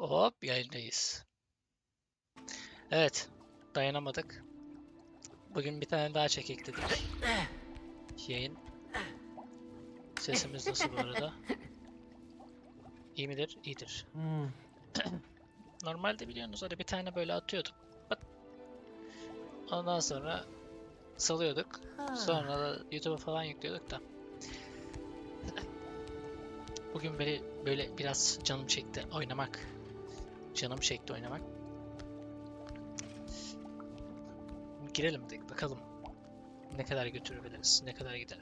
Hop yayındayız. Evet, dayanamadık. Bugün bir tane daha çekek dedik. Yayın. Sesimiz nasıl bu arada? İyi midir? İyidir. Normalde biliyorsunuz hani bir tane böyle atıyordum. Ondan sonra salıyorduk. Sonra da YouTube'a falan yüklüyorduk da. Bugün böyle biraz canım çekti oynamak. Canım çekti oynamak. Girelim dedik bakalım. Ne kadar götürebiliriz, ne kadar gider.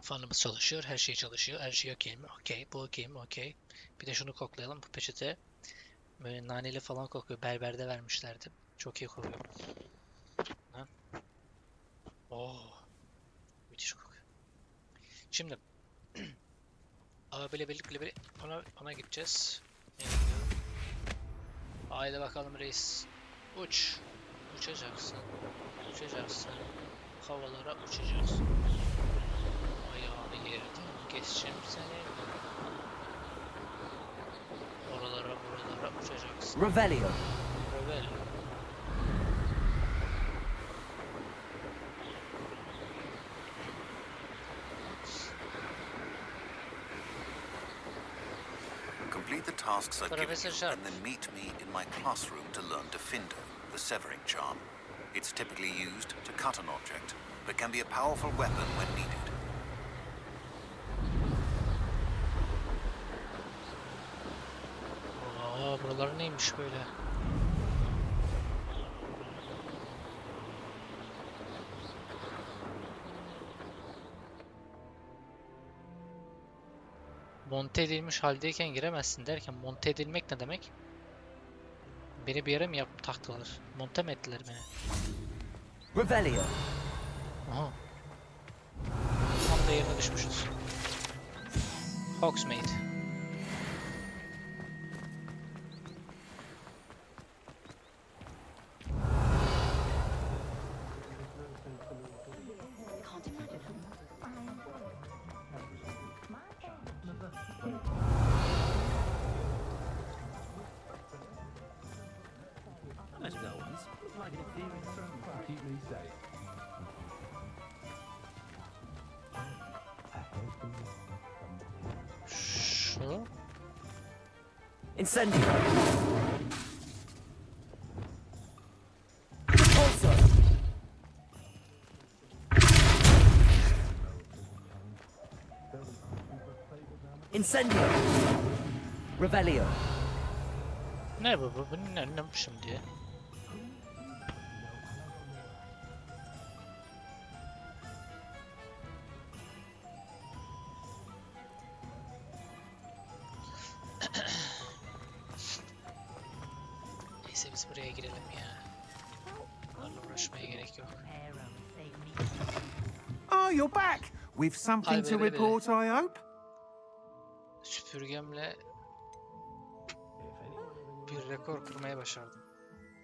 Fanımız çalışıyor, her şey çalışıyor, her şey okey mi? Okey, bu okey mi? Okey. Bir de şunu koklayalım, bu peçete böyle naneli falan kokuyor, berberde vermişlerdi. Çok iyi kokuyor. Ha? Oh, müthiş kokuyor. Şimdi, böyle ona gideceğiz. Nereye gidiyorum? Haydi bakalım reis. Uç. Uçacaksın. Uçacaksın. Havalara uçacaksın. Ayağını yerden geçeceğim seni. Oralara uçacaksın. Revelio. Revelio. Complete the tasks I've given Professor you Sharp. and then meet me in my classroom to learn Defindo, the severing charm. It's typically used to cut an object, but can be a powerful weapon when needed. Buralar neymiş böyle? Monte edilmiş haldeyken giremezsin derken monte edilmek ne demek? Beni bir yere mi taktılar? Monte mi ettiler beni? Revelio. Aha. Tam da yerine düşmüşüz. Hogsmeade. Şu. Incendio. Also. Incendio. Revelio. Ne bu? Bu ne şimdi? Neyse biz buraya girelim ya. Bunlarla uğraşmaya gerek yok. Oh, you're back! With something to report, I hope? Süpürgemle bir rekor kırmaya başardım.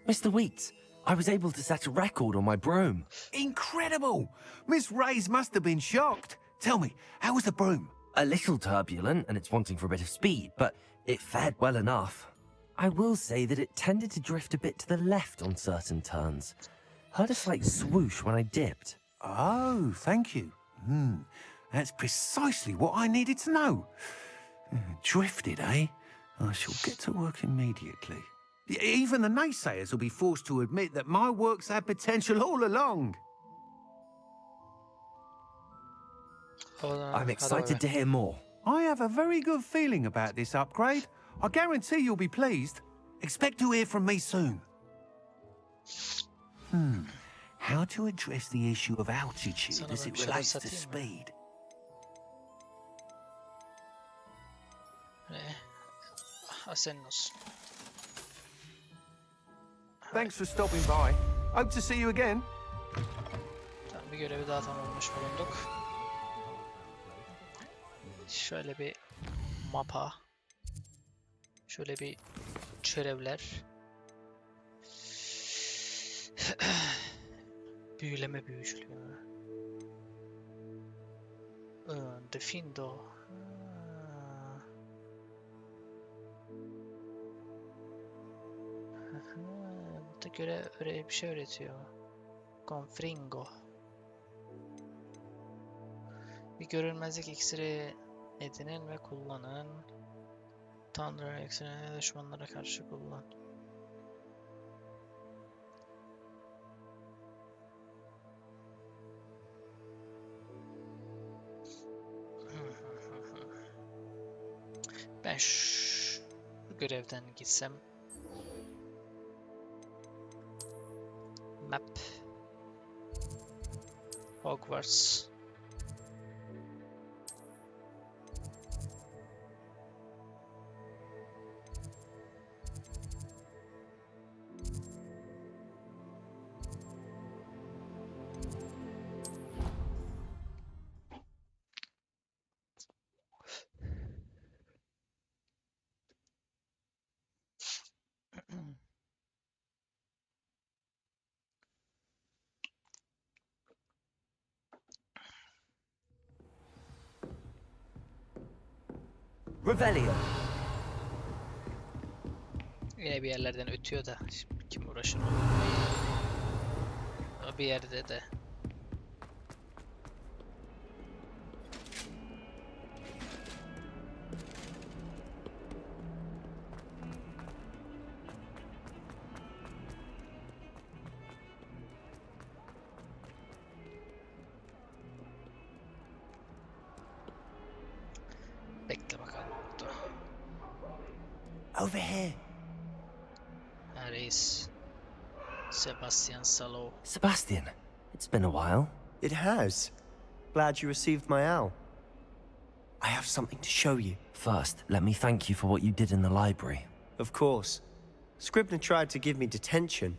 Mr. Weeks, I was able to set a record on my broom. Incredible! Miss Reyes must have been shocked. Tell me, how was the broom? A little turbulent and it's wanting for a bit of speed, but it fared well enough. I will say that it tended to drift a bit to the left on certain turns. Heard a slight swoosh when I dipped. Oh, thank you. That's precisely what I needed to know. Drifted, eh? I shall get to work immediately. Even the naysayers will be forced to admit that my work's had potential all along. I'm excited to hear more. I have a very good feeling about this upgrade. I guarantee you'll be pleased. Expect to hear from me soon. How to address the issue of altitude as it relates to speed? Senin olsun. Thanks for stopping by. Hope to see you again. Tamam, bir görevi daha tamamlamış bulunduk. Şöyle bir mapa. Şöyle bir görevler. Büyüleme büyücülüğü. Defindo. Burada göre öyle bir şey öğretiyor. Confringo. Bir görünmezlik iksiri edinin ve kullanın. Tanrı iksirini düşmanlara karşı kullan. Ben şu görevden gitsem. Map. Hogwarts. Revelio. Yine bir yerlerden ötüyor da şimdi kim uğraşır? O bir yerde de. Bekle bakalım burada. Over here. Ha, reis. Sebastian Salo. Sebastian, it's been a while. It has. Glad you received my owl. I have something to show you. First, let me thank you for what you did in the library. Of course. Scribner tried to give me detention,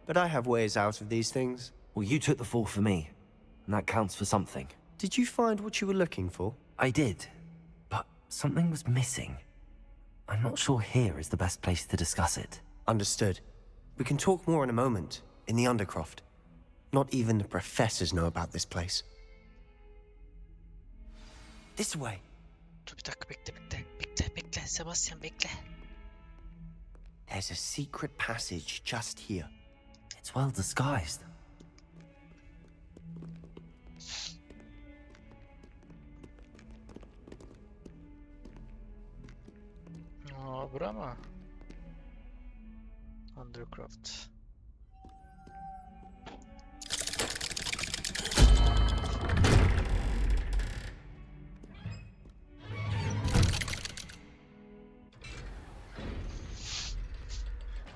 but I have ways out of these things. Well, you took the fall for me, and that counts for something. Did you find what you were looking for? I did, but something was missing. I'm not sure here is the best place to discuss it. Understood. We can talk more in a moment, in the Undercroft. Not even the professors know about this place. This way. Dur bir dakika bekle. Sebastian bekle. There's a secret passage just here. It's well disguised. Aa, bura mı? Undercroft.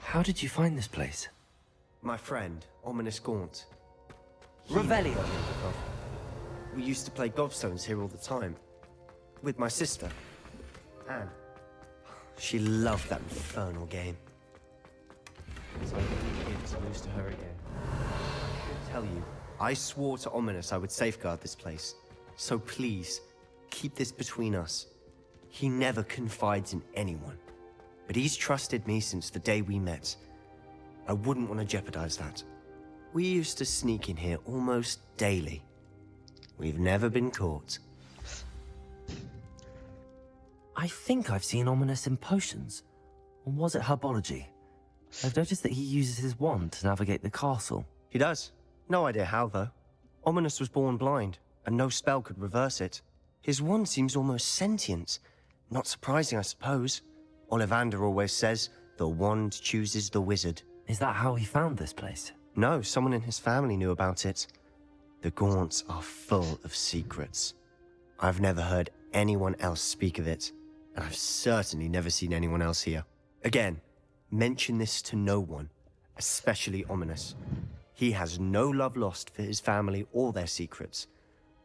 How did you find this place? My friend, Ominous Gaunt. Revelio. We used to play gobstones here all the time. With my sister, Anne. She loved that infernal game. So I didn't to lose to her again. I tell you, I swore to Ominous I would safeguard this place. So please, keep this between us. He never confides in anyone. But he's trusted me since the day we met. I wouldn't want to jeopardize that. We used to sneak in here almost daily. We've never been caught. I think I've seen Ominous in potions. Or was it herbology? I've noticed that he uses his wand to navigate the castle. He does. No idea how, though. Ominous was born blind, and no spell could reverse it. His wand seems almost sentient. Not surprising, I suppose. Ollivander always says, the wand chooses the wizard. Is that how he found this place? No, someone in his family knew about it. The Gaunts are full of secrets. I've never heard anyone else speak of it, and I've certainly never seen anyone else here. Again, mention this to no one, especially Ominous. He has no love lost for his family or their secrets,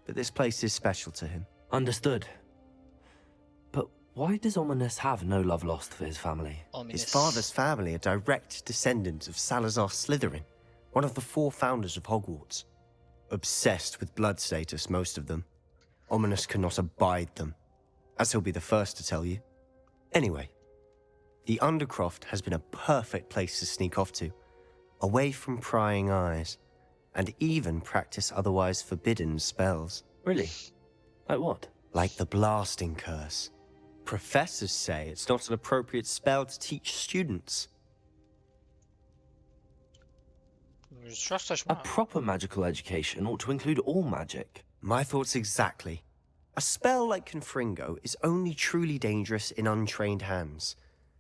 but this place is special to him. Understood. But why does Ominous have no love lost for his family? His father's family are direct descendants of Salazar Slytherin, one of the 4 founders of Hogwarts. Obsessed with blood status, most of them. Ominous cannot abide them, as he'll be the first to tell you. Anyway, The Undercroft has been a perfect place to sneak off to, away from prying eyes, and even practice otherwise forbidden spells. Really? Like what? Like the Blasting Curse. Professors say it's not an appropriate spell to teach students. Çok A saçma. proper magical education ought to include all magic. My thoughts exactly. A spell like Confringo is only truly dangerous in untrained hands.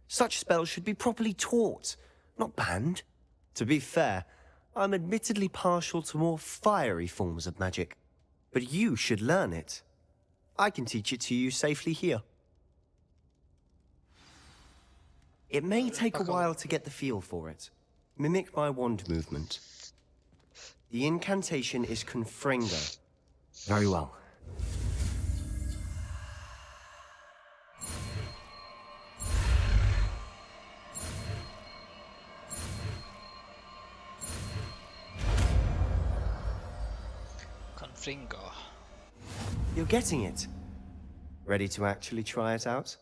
Such spells should be properly taught, not banned. To be fair, I'm admittedly partial to more fiery forms of magic. But you should learn it. I can teach it to you safely here. It may take a while to get the feel for it. Mimic my wand movement. The incantation is Confringo. Very well. Confringo. You're getting it. Ready to actually try it out?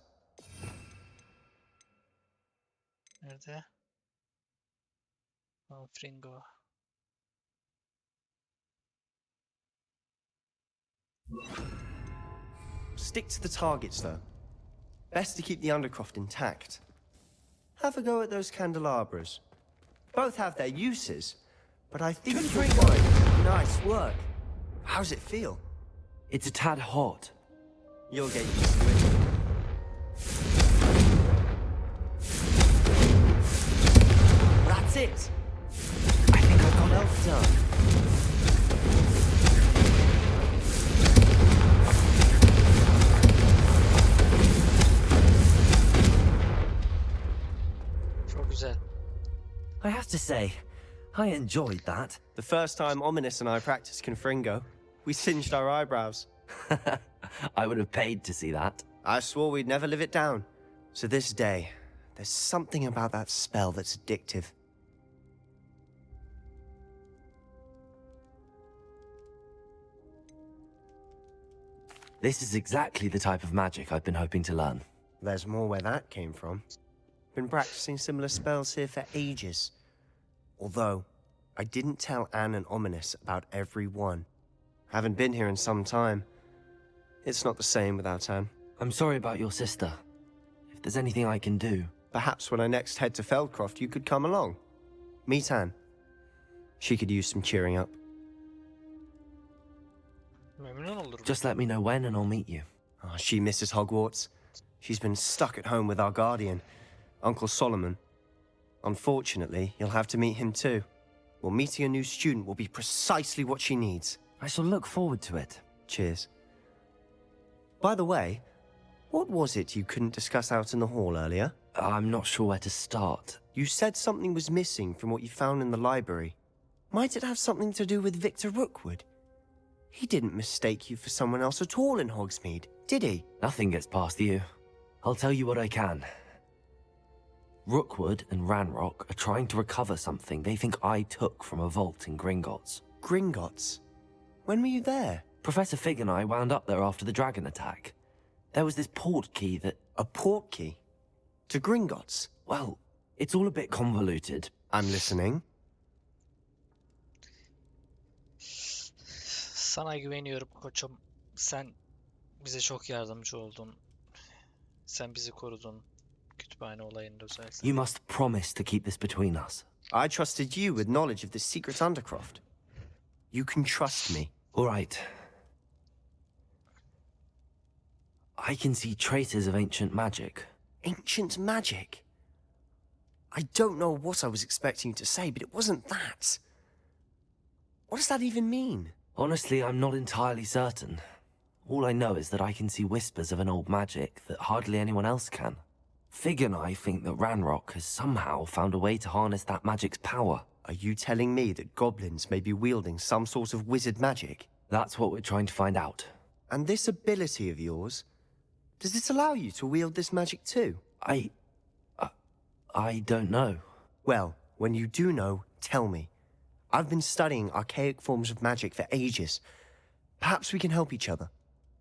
Nerede? Confringo. Stick to the targets, though. Best to keep the Undercroft intact. Have a go at those candelabras. Both have their uses, but I think you'll find... Nice work. How's it feel? It's a tad hot. You'll get used to it. That's it. I think I've got elf done. Çok güzel. I have to say, I enjoyed that. The first time Ominous and I practiced Confringo, we singed our eyebrows. I would have paid to see that. I swore we'd never live it down. So this day, there's something about that spell that's addictive. This is exactly the type of magic I've been hoping to learn. There's more where that came from. Been practicing similar spells here for ages. Although, I didn't tell Anne and Ominous about every one. Haven't been here in some time. It's not the same without Anne. I'm sorry about your sister. If there's anything I can do... Perhaps when I next head to Feldcroft, you could come along. Meet Anne. She could use some cheering up. Memnun olurum. Just let me know when and I'll meet you. Oh, she misses Hogwarts. She's been stuck at home with our guardian, Uncle Solomon. Unfortunately, you'll have to meet him too. Well, meeting a new student will be precisely what she needs. I shall look forward to it. Cheers. By the way, what was it you couldn't discuss out in the hall earlier? I'm not sure where to start. You said something was missing from what you found in the library. Might it have something to do with Victor Rookwood? He didn't mistake you for someone else at all in Hogsmeade, did he? Nothing gets past you. I'll tell you what I can. Rookwood and Ranrock are trying to recover something they think I took from a vault in Gringotts. Gringotts? When were you there? Professor Fig and I wound up there after the dragon attack. There was this port key that... A port key? To Gringotts? Well, it's all a bit convoluted. I'm listening. Sana güveniyorum koçum. Sen bize çok yardımcı oldun. Sen bizi korudun. Kütüphane olayında özellikle. You must promise to keep this between us. I trusted you with knowledge of the secret Undercroft. You can trust me. All right. I can see traces of ancient magic. Ancient magic? I don't know what I was expecting you to say, but it wasn't that. What does that even mean? Honestly, I'm not entirely certain. All I know is that I can see whispers of an old magic that hardly anyone else can. Fig and I think that Ranrock has somehow found a way to harness that magic's power. Are you telling me that goblins may be wielding some sort of wizard magic? That's what we're trying to find out. And this ability of yours, does it allow you to wield this magic too? I don't know. Well, when you do know, tell me. I've been studying archaic forms of magic for ages. Perhaps we can help each other.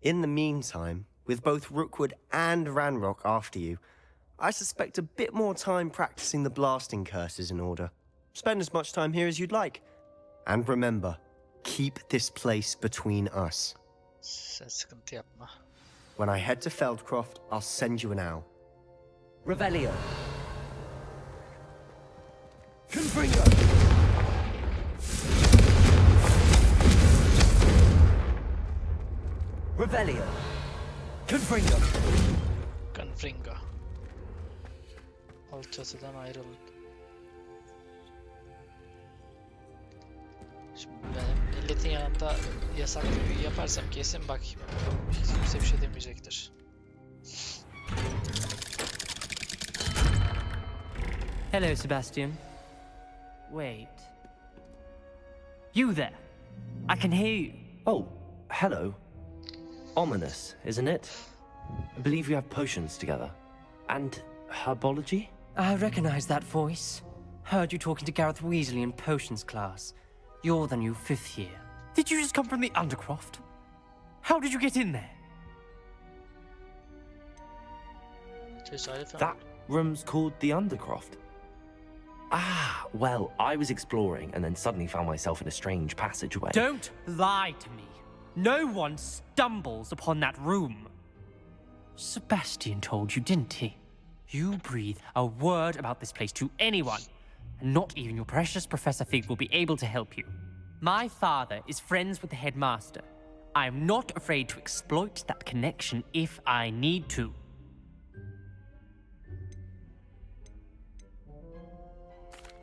In the meantime, with both Rookwood and Ranrock after you, I suspect a bit more time practicing the blasting curse is in order. Spend as much time here as you'd like. And remember, keep this place between us. Sen sıkıntı yapma. When I head to Feldcroft, I'll send you an owl. Revelio. Confringo. Revelio. Confringo. Confringo. Alt çatıdan ayrılın. Şimdi ben milletin yanında yasaklı büyü yaparsam kesin bak hiç kimse bir şey demeyecektir. Hello, Sebastian. Wait. You there? I can hear you. Oh, hello. Ominous, isn't it? I believe we have potions together. And herbology? I recognize that voice. Heard you talking to Gareth Weasley in potions class. You're the new 5th year. Did you just come from the Undercroft? How did you get in there? Tesadüfen. That room's called the Undercroft. Ah, well, I was exploring and then suddenly found myself in a strange passageway. Don't lie to me. No one stumbles upon that room. Sebastian told you, didn't he? You breathe a word about this place to anyone, and not even your precious Professor Fig will be able to help you. My father is friends with the headmaster. I am not afraid to exploit that connection if I need to.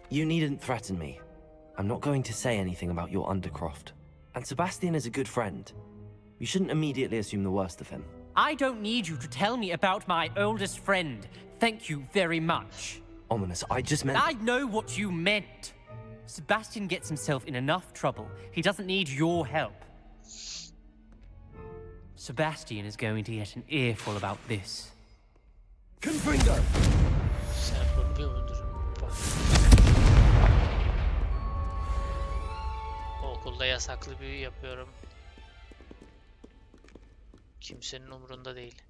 You needn't threaten me. I'm not going to say anything about your Undercroft. And Sebastian is a good friend. You shouldn't immediately assume the worst of him. I don't need you to tell me about my oldest friend. Thank you very much. Ominous, I just meant... I know what you meant. Sebastian gets himself in enough trouble. He doesn't need your help. Sebastian is going to get an earful about this. Confringo! Sen bunu bir öldürün. Bak. Okulda yasaklı büyü yapıyorum. Kimsenin umurunda değil.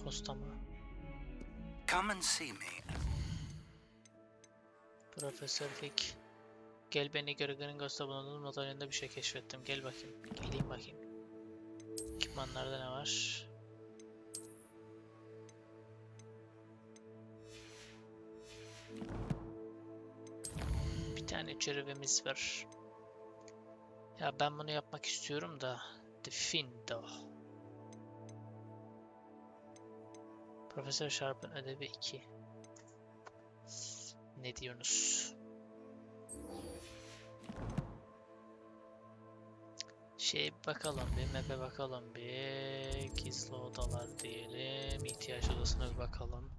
Posta mı? Come and see me. Profesör Fig. Gel beni göre Gringos'ta bulunduğum madalyonda bir şey keşfettim. Gel bakayım. Geleyim bakayım. Ekipmanlarda ne var? Bir tane çerevimiz var. Ya ben bunu yapmak istiyorum da. Defindo. Profesör Sharp'ın ödevi 2. Ne diyorsunuz? Bakalım bir map'e bakalım bir gizli odalar diyelim, ihtiyaç odasına bir bakalım.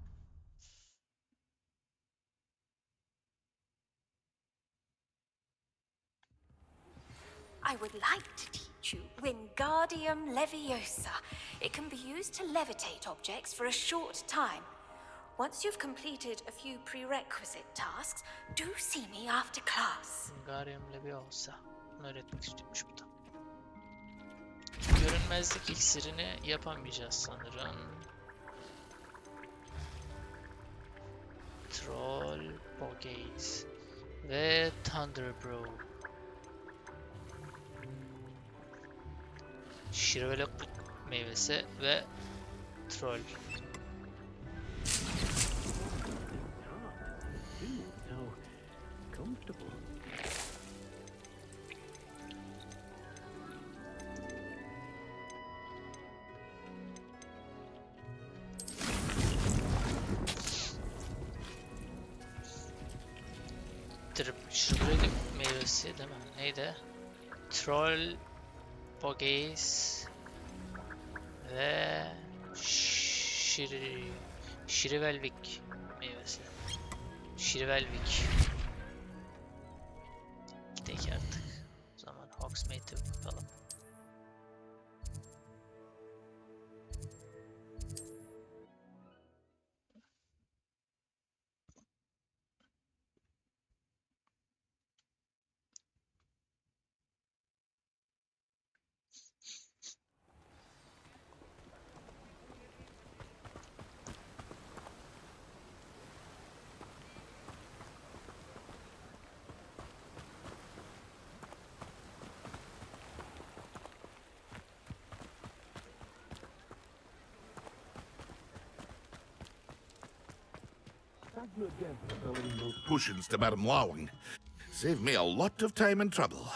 I would like to teach you Wingardium Leviosa. It can be used to levitate objects for a short time. Once you've completed a few prerequisite tasks, do see me after class. Wingardium Leviosa. Bunu öğretmek istiyormuş bu da. Görünmezlik iksirini yapamayacağız sanırım. Troll, Bogaze ve Thunderbro. Şirveloklu meyvesi ve Troll. Şirvelok meyvesi değil mi? Neydi? Troll, Bogaze ve Şirivelvik meyvesi. Şirivelvik. Gidelim artık. O zaman Hogsmeade'e bakalım. Potions to Madame Lawing. Save me a lot of time and trouble.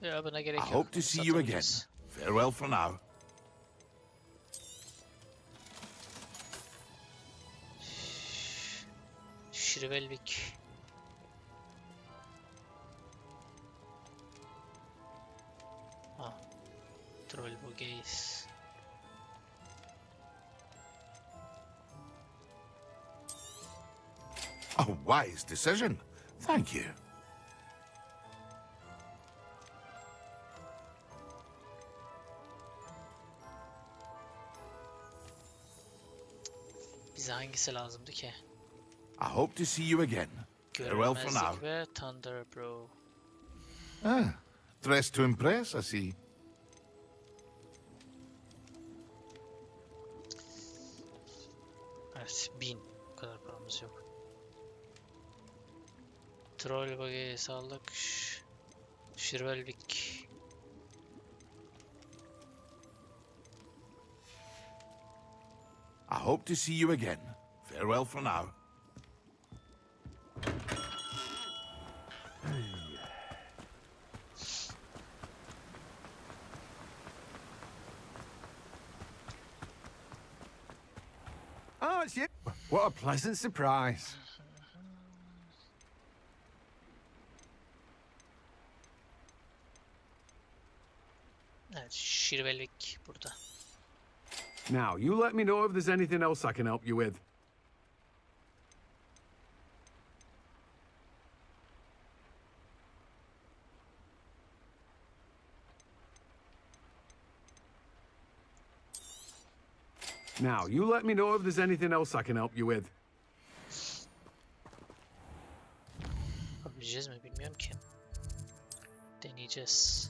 Ya buna gerek I yok. hope to see you again. Satabiliriz. Farewell for now. Şirivelvik. Ha. Trollbogeis. A wise decision. Thank you. Bize hangisi lazımdı ki? I hope to see you again. Farewell for Görünmezlik now. ve Thunder Bro. Ah, dressed to impress, I see. Evet, 1000. Bu kadar paramız yok. Trollbogeis aldık. Şirivelvik. I hope to see you again. Farewell for now. Oh, it's you. What a pleasant surprise. Evet, Şirivelvik burada. Now, you let me know if there's anything else I can help you with. Now, you let me know if there's anything else I can help you with. Yapabileceğiz mi bilmiyorum ki. Deneyeceğiz.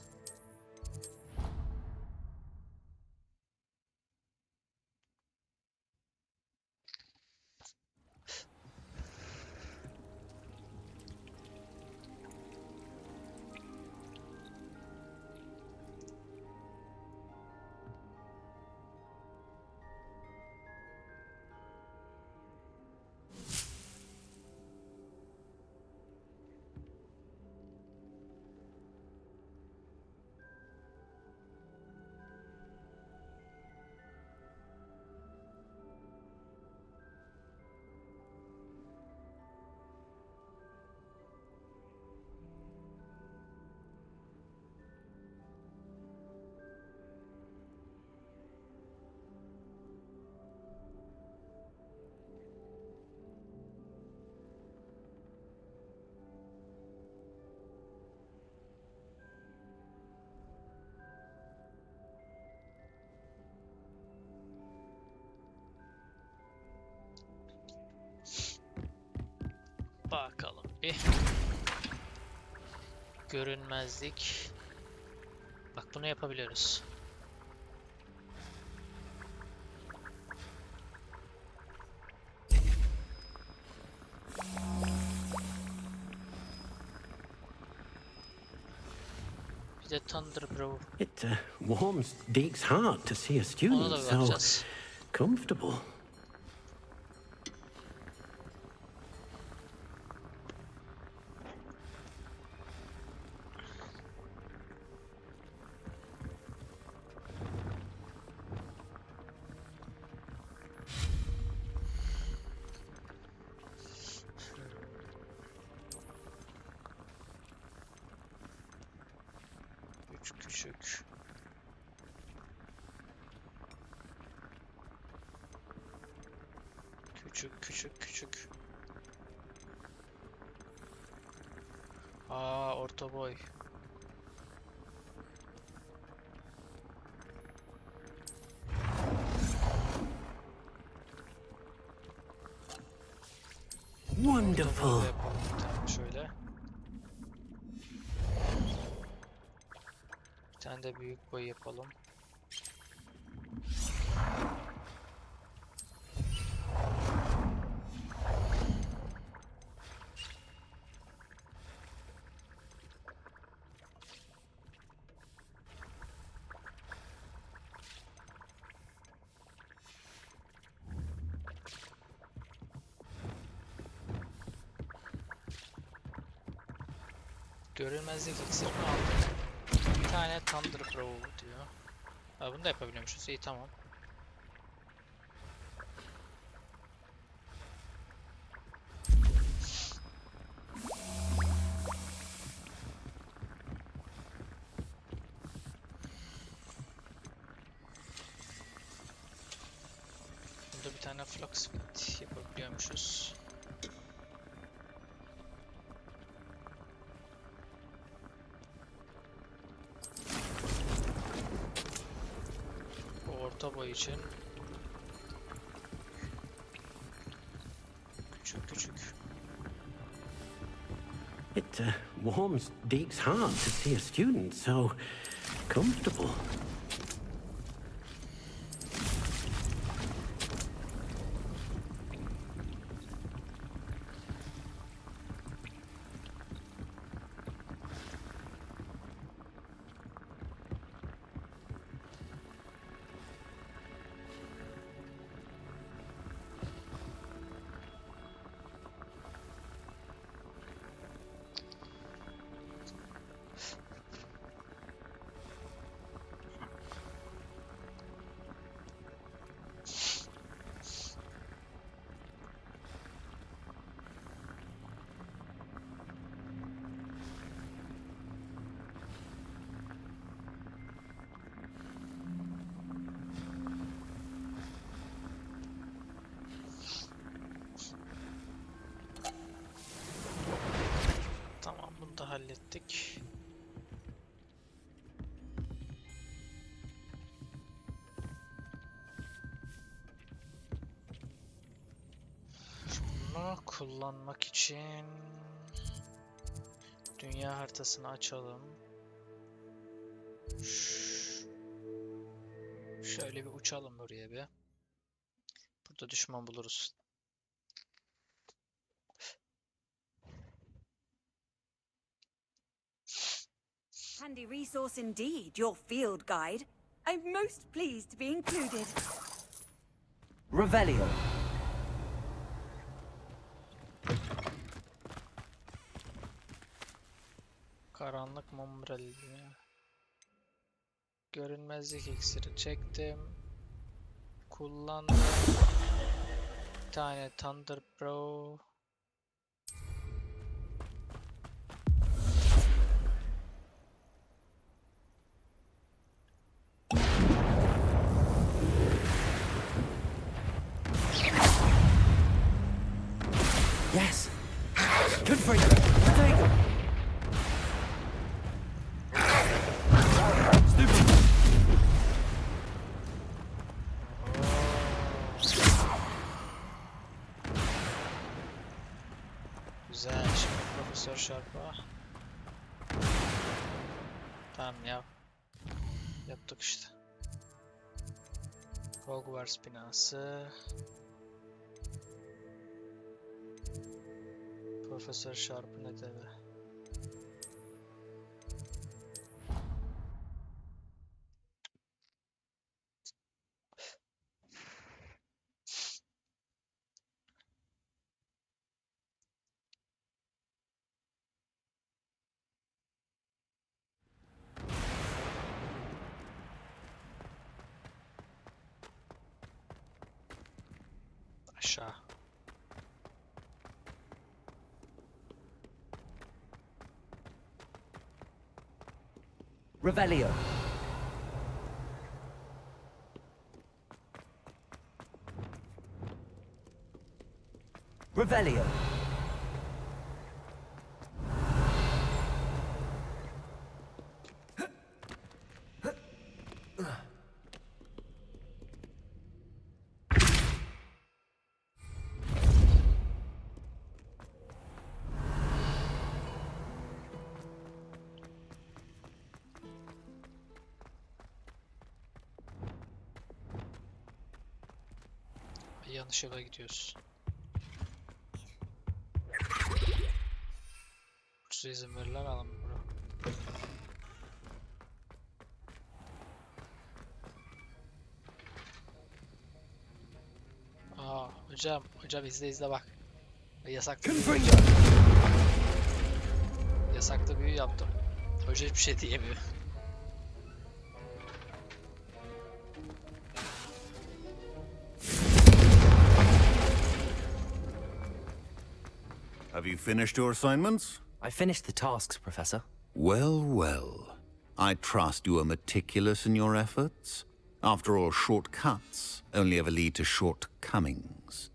Bakalım bir. Görünmezlik. Bak bunu yapabiliyoruz. Bir de Thunder Bro. It warms Deke's heart to see a Ona student da so bakacağız. comfortable. Üç küçük. Küçük küçük küçük. Aa, orta boy. Wonderful. Böyle yapalım bir tane şöyle. Bir tane de büyük boy yapalım. Görünmezlik iksirini aldım. Bir tane Thunder Blow diyor. Ha, bunu da yapabiliyormuşuz. İyi, tamam. Burada bir tane Flux Split yapabiliyormuşuz. Orta boy için küçük küçük. It warms Deke's heart to see a student so comfortable. Tamam, bunu da hallettik. Bunu kullanmak için dünya haritasını açalım. Şöyle bir uçalım buraya bir. Burada düşman buluruz. Handy resource indeed, your field guide. I'm most pleased to be included. Revelio. Karanlık mum rally. Görünmezlik iksiri çektim. Kullandım. Bir tane Thunder Pro. Yes. Good for you. Take him. Güzel. Şimdi Profesör Sharp'a. Tamam ya. Yaptık işte. Hogwarts binası. Profesör Sharp'ın ödevi. Aşağı. Revelio. Revelio. Yanlış yola gidiyoruz. Bursa izin verirler alalım bro. Hocam izle bak. Yasak. Yasaklı büyü yaptım. Hoca hiçbir şey diyemiyor. Have you finished your assignments? I finished the tasks, Professor. Well, well. I trust you are meticulous in your efforts. After all, shortcuts only ever lead to shortcomings.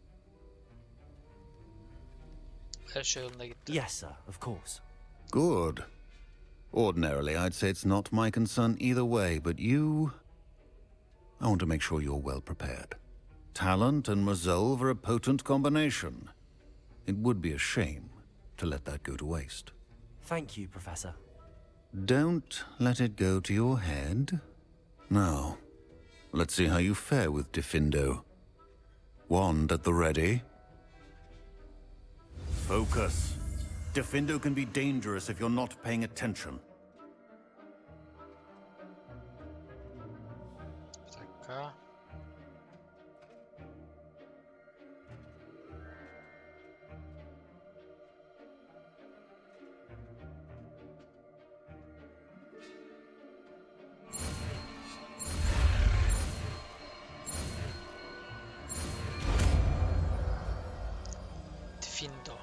Her şey yolunda gitti. Yes, sir, of course. Good. Ordinarily, I'd say it's not my concern either way, but you... I want to make sure you're well prepared. Talent and resolve are a potent combination. It would be a shame to let that go to waste. Thank you, Professor. Don't let it go to your head. Now, let's see how you fare with Diffindo. Wand at the ready. Focus. Diffindo can be dangerous if you're not paying attention. Bir dakika. Diffindo.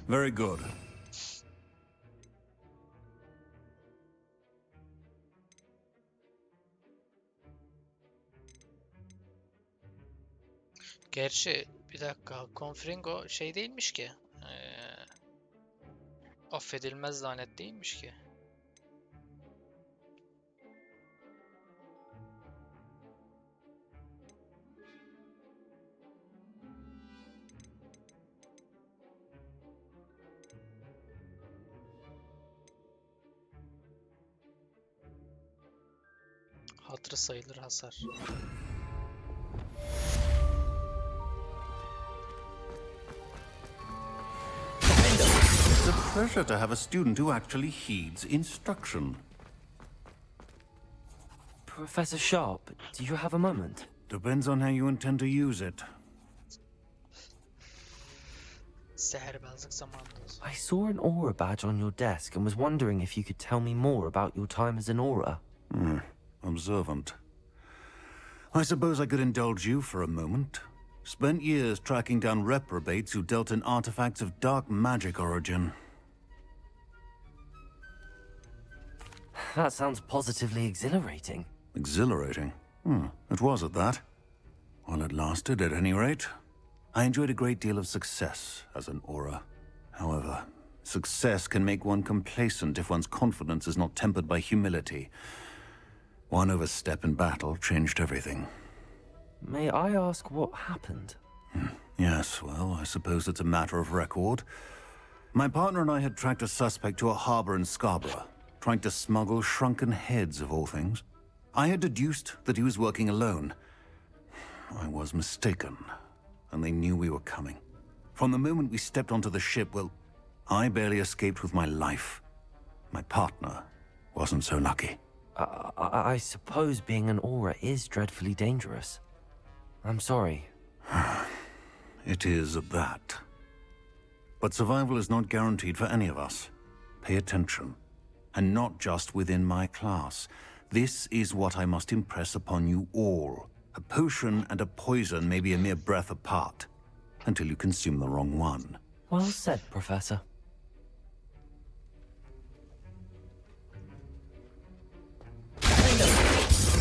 Very good. Gerçi bir dakika. Confringo şey değilmiş ki. Affedilmez lanet değilmiş ki. Hatırı sayılır hasar. It's a pleasure to have a student who actually heeds instruction. Professor Sharp, do you have a moment? Depends on how you intend to use it. Seherbazlık zamanında. I saw an aura badge on your desk and was wondering if you could tell me more about your time as an aura. Observant. I suppose I could indulge you for a moment. Spent years tracking down reprobates who dealt in artifacts of dark magic origin. That sounds positively exhilarating. Exhilarating. It was at that. While it lasted, at any rate. I enjoyed a great deal of success as an aura. However, success can make one complacent if one's confidence is not tempered by humility. One overstep in battle changed everything. May I ask what happened? Yes, well, I suppose it's a matter of record. My partner and I had tracked a suspect to a harbor in Scarborough, trying to smuggle shrunken heads of all things. I had deduced that he was working alone. I was mistaken, and they knew we were coming. From the moment we stepped onto the ship, well, I barely escaped with my life. My partner wasn't so lucky. I suppose being an aura is dreadfully dangerous. I'm sorry. It is at that. But survival is not guaranteed for any of us. Pay attention. And not just within my class. This is what I must impress upon you all. A potion and a poison may be a mere breath apart, until you consume the wrong one. Well said, Professor.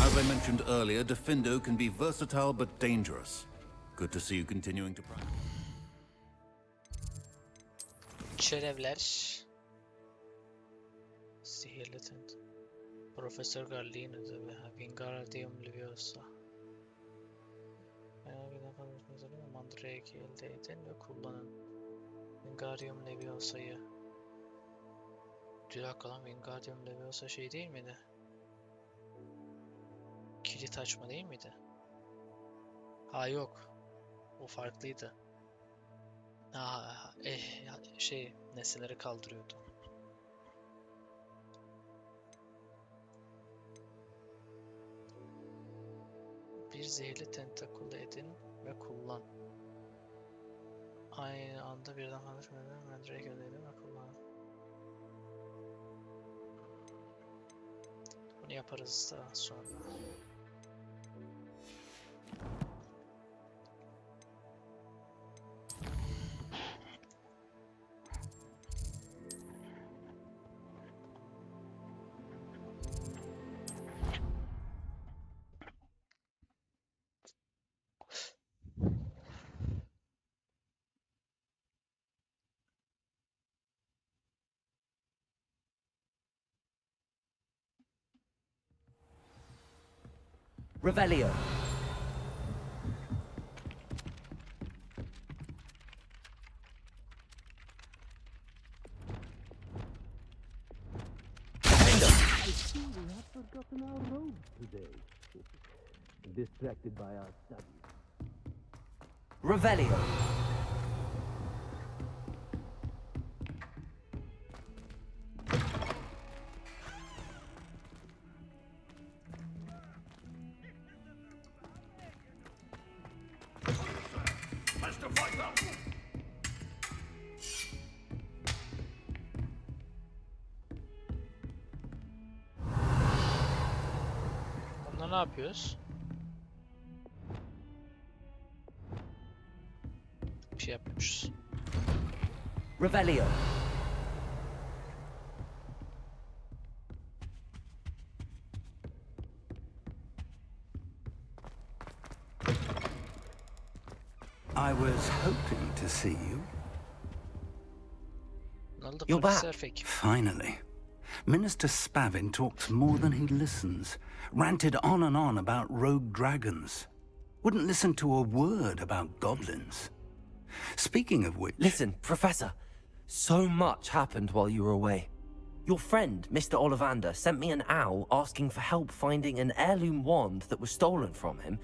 As I mentioned earlier, Diffindo can be versatile but dangerous. Good to see you continuing to practice. Çerevler. Sihirli tent. Profesör Garlino tabi. Wingardium Leviosa. Bir defa mesela mandrayı elde edin ve kullanın. Wingardium Leviosa'yı. Bir dakika lan, Wingardium Leviosa şey değil miydi? Kilit açma değil miydi? Ha yok. O farklıydı. Nesneleri kaldırıyordu. Bir zehirli tentakül edin ve kullan. Aynı anda birden konuşmadan ben direkt ödedim akıllı. Bunu yaparız daha sonra. Revelio. Distracted by our studies. Revelio. Bunda ne yapıyoruz? Bir şey yapıyormuşuz. Revelio. I was hoping to see you. Ne oldu You're Profesör back. Fake? Finally. Minister Spavin talks more than he listens. Ranted on and on about rogue dragons. Wouldn't listen to a word about goblins. Speaking of which... Listen, Professor. So much happened while you were away. Your friend, Mr. Ollivander, sent me an owl asking for help finding an heirloom wand that was stolen from him.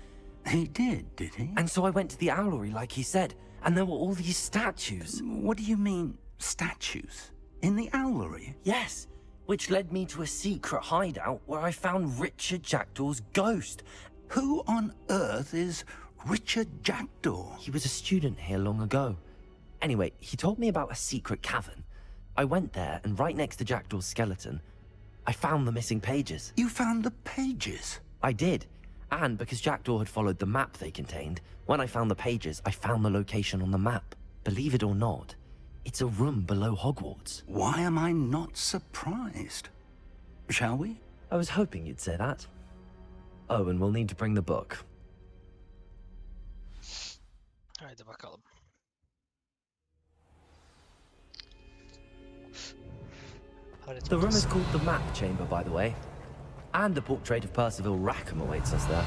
He did he? And so I went to the owlery like he said, and there were all these statues. What do you mean, statues? In the owlery? Yes, which led me to a secret hideout where I found Richard Jackdaw's ghost. Who on earth is Richard Jackdaw? He was a student here long ago. Anyway, he told me about a secret cavern. I went there, and right next to Jackdaw's skeleton, I found the missing pages. You found the pages? I did. And because Jackdaw had followed the map they contained, when I found the pages, I found the location on the map. Believe it or not, it's a room below Hogwarts. Why am I not surprised? Shall we? I was hoping you'd say that. Oh, and we'll need to bring the book. Haydi bakalım. The room is called the Map Chamber, by the way. And a portrait of Percival Rackham awaits us there.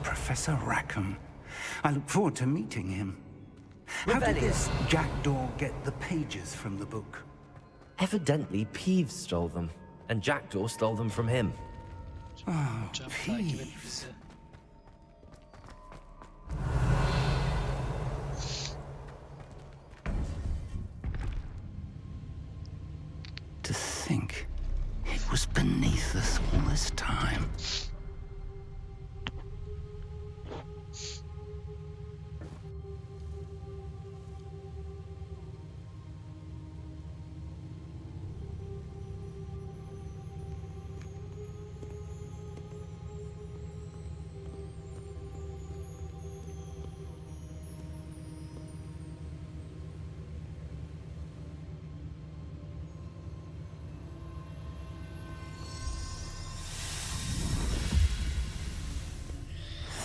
Professor Rackham. I look forward to meeting him. How did this Jackdaw get the pages from the book? Evidently, Peeves stole them, and Jackdaw stole them from him. Oh, Cam takip et Peeves. bizi. To think it was beneath us all this time.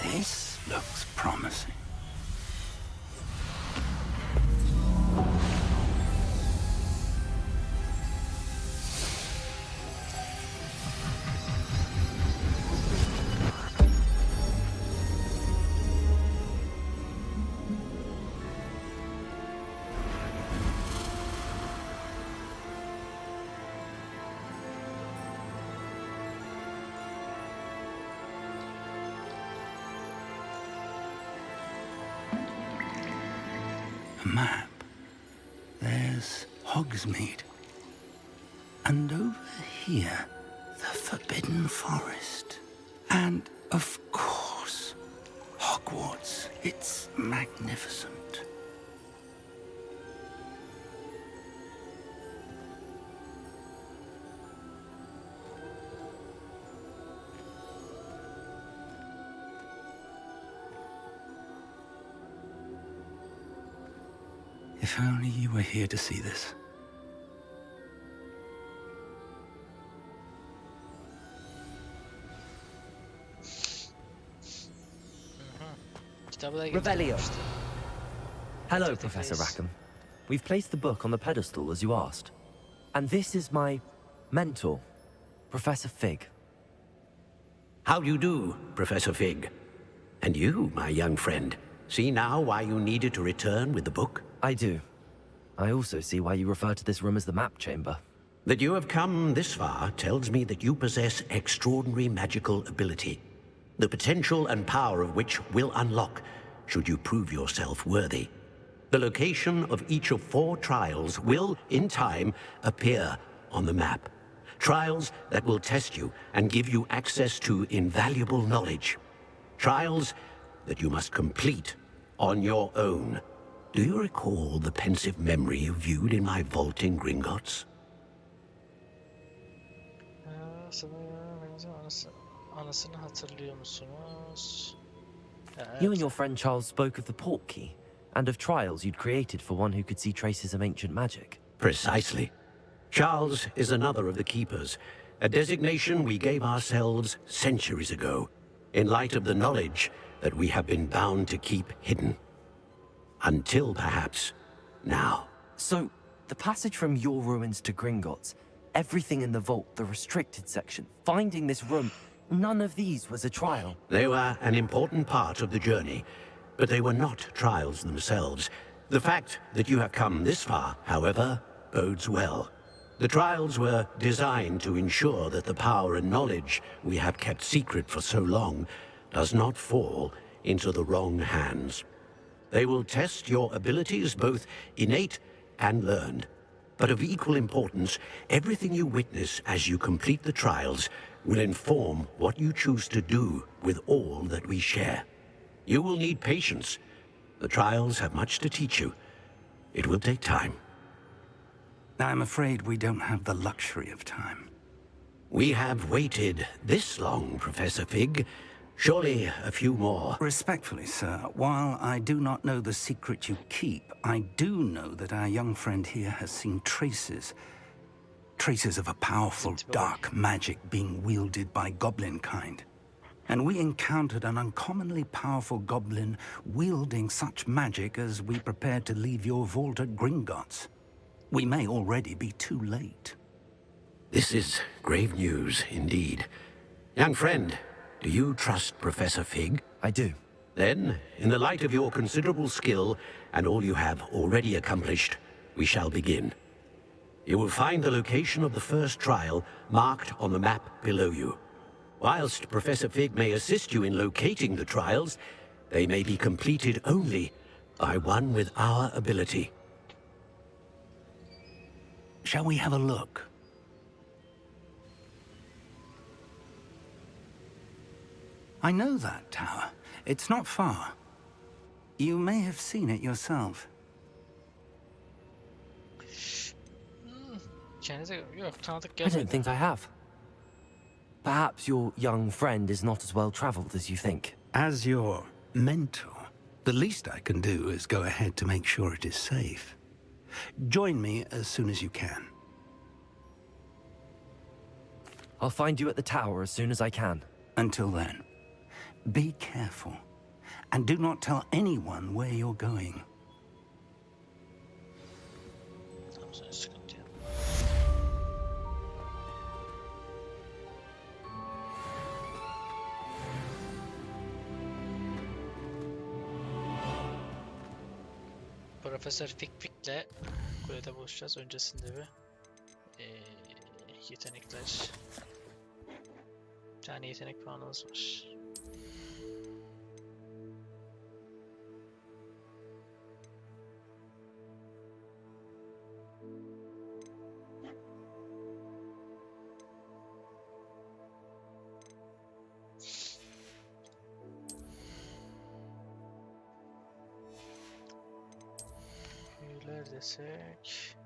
This looks promising. Map. There's Hogsmeade. And over here, the Forbidden Forest. And, of course, Hogwarts. It's magnificent. If only you were here to see this. Kitabı da Revelio. getirmişti. Hello, Take Professor this. Rackham. We've placed the book on the pedestal as you asked. And this is my mentor, Professor Fig. How do you do, Professor Fig? And you, my young friend, see now why you needed to return with the book? I do. I also see why you refer to this room as the map chamber. That you have come this far tells me that you possess extraordinary magical ability, the potential and power of which will unlock should you prove yourself worthy. The location of each of 4 trials will, in time, appear on the map. Trials that will test you and give you access to invaluable knowledge. Trials that you must complete on your own. Do you recall the pensive memory you viewed in my vault in Gringotts? Anasını hatırlıyor musunuz? You and your friend Charles spoke of the port key, and of trials you'd created for one who could see traces of ancient magic. Precisely. Charles is another of the Keepers, a designation we gave ourselves centuries ago, in light of the knowledge that we have been bound to keep hidden. Until perhaps now. So, the passage from your ruins to Gringotts, everything in the vault, the restricted section, finding this room, none of these was a trial. They were an important part of the journey, but they were not trials themselves. The fact that you have come this far, however, bodes well. The trials were designed to ensure that the power and knowledge we have kept secret for so long does not fall into the wrong hands. They will test your abilities, both innate and learned. But of equal importance, everything you witness as you complete the trials will inform what you choose to do with all that we share. You will need patience. The trials have much to teach you. It will take time. I'm afraid we don't have the luxury of time. We have waited this long, Professor Fig. Surely a few more. Respectfully, sir, while I do not know the secret you keep, I do know that our young friend here has seen traces. Traces of a powerful dark magic being wielded by goblin kind. And we encountered an uncommonly powerful goblin wielding such magic as we prepared to leave your vault at Gringotts. We may already be too late. This is grave news indeed. Young friend, do you trust Professor Fig? I do. Then, in the light of your considerable skill and all you have already accomplished, we shall begin. You will find the location of the first trial marked on the map below you. Whilst Professor Fig may assist you in locating the trials, they may be completed only by one with our ability. Shall we have a look? I know that tower. It's not far. You may have seen it yourself. Kendinize yok tanıdık I don't gelmedi. think I have. Perhaps your young friend is not as well traveled as you think. As your mentor, the least I can do is go ahead to make sure it is safe. Join me as soon as you can. I'll find you at the tower as soon as I can. Until then, be careful, and do not tell anyone where you're going. Tamam, sonra sıkıntı yok. Profesör Fikfik'le kulede buluşacağız. Öncesinde bir yetenekler. Bir tane yetenek puanımız var. Büyüler desek...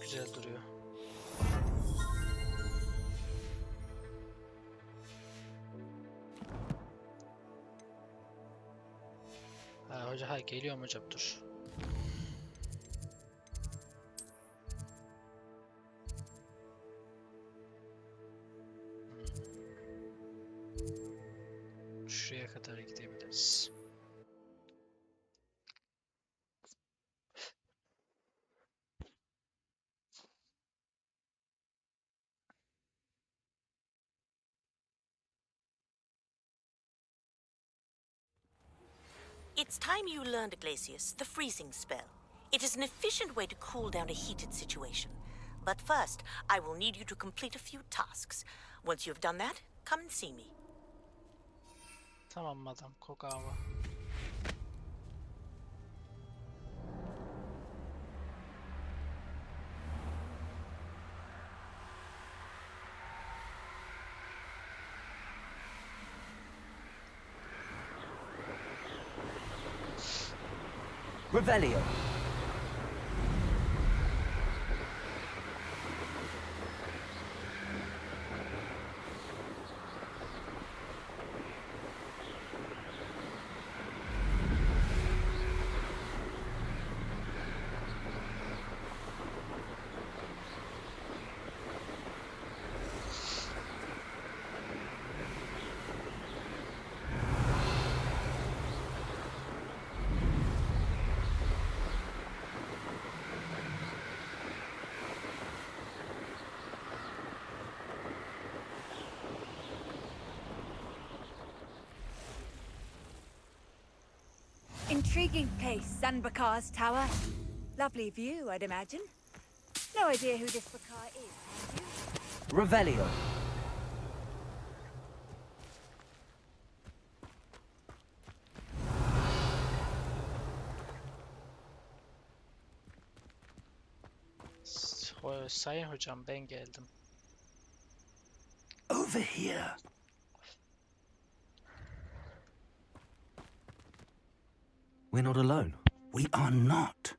güzel duruyor. Ha hoca, ha geliyorum hocam, dur. Şuraya kadar gidebiliriz. It's time you learned, Glacius, the freezing spell. It is an efficient way to cool down a heated situation. But first, I will need you to complete a few tasks. Once you've done that, come and see me. Tamam madam Kogawa. Revelio. Intriguing place, Sanbakar's tower. Lovely view, I'd imagine. No idea who this Bakar is, have you? Revelio. Sayın hocam, ben geldim. Over here. We're not alone. We are not.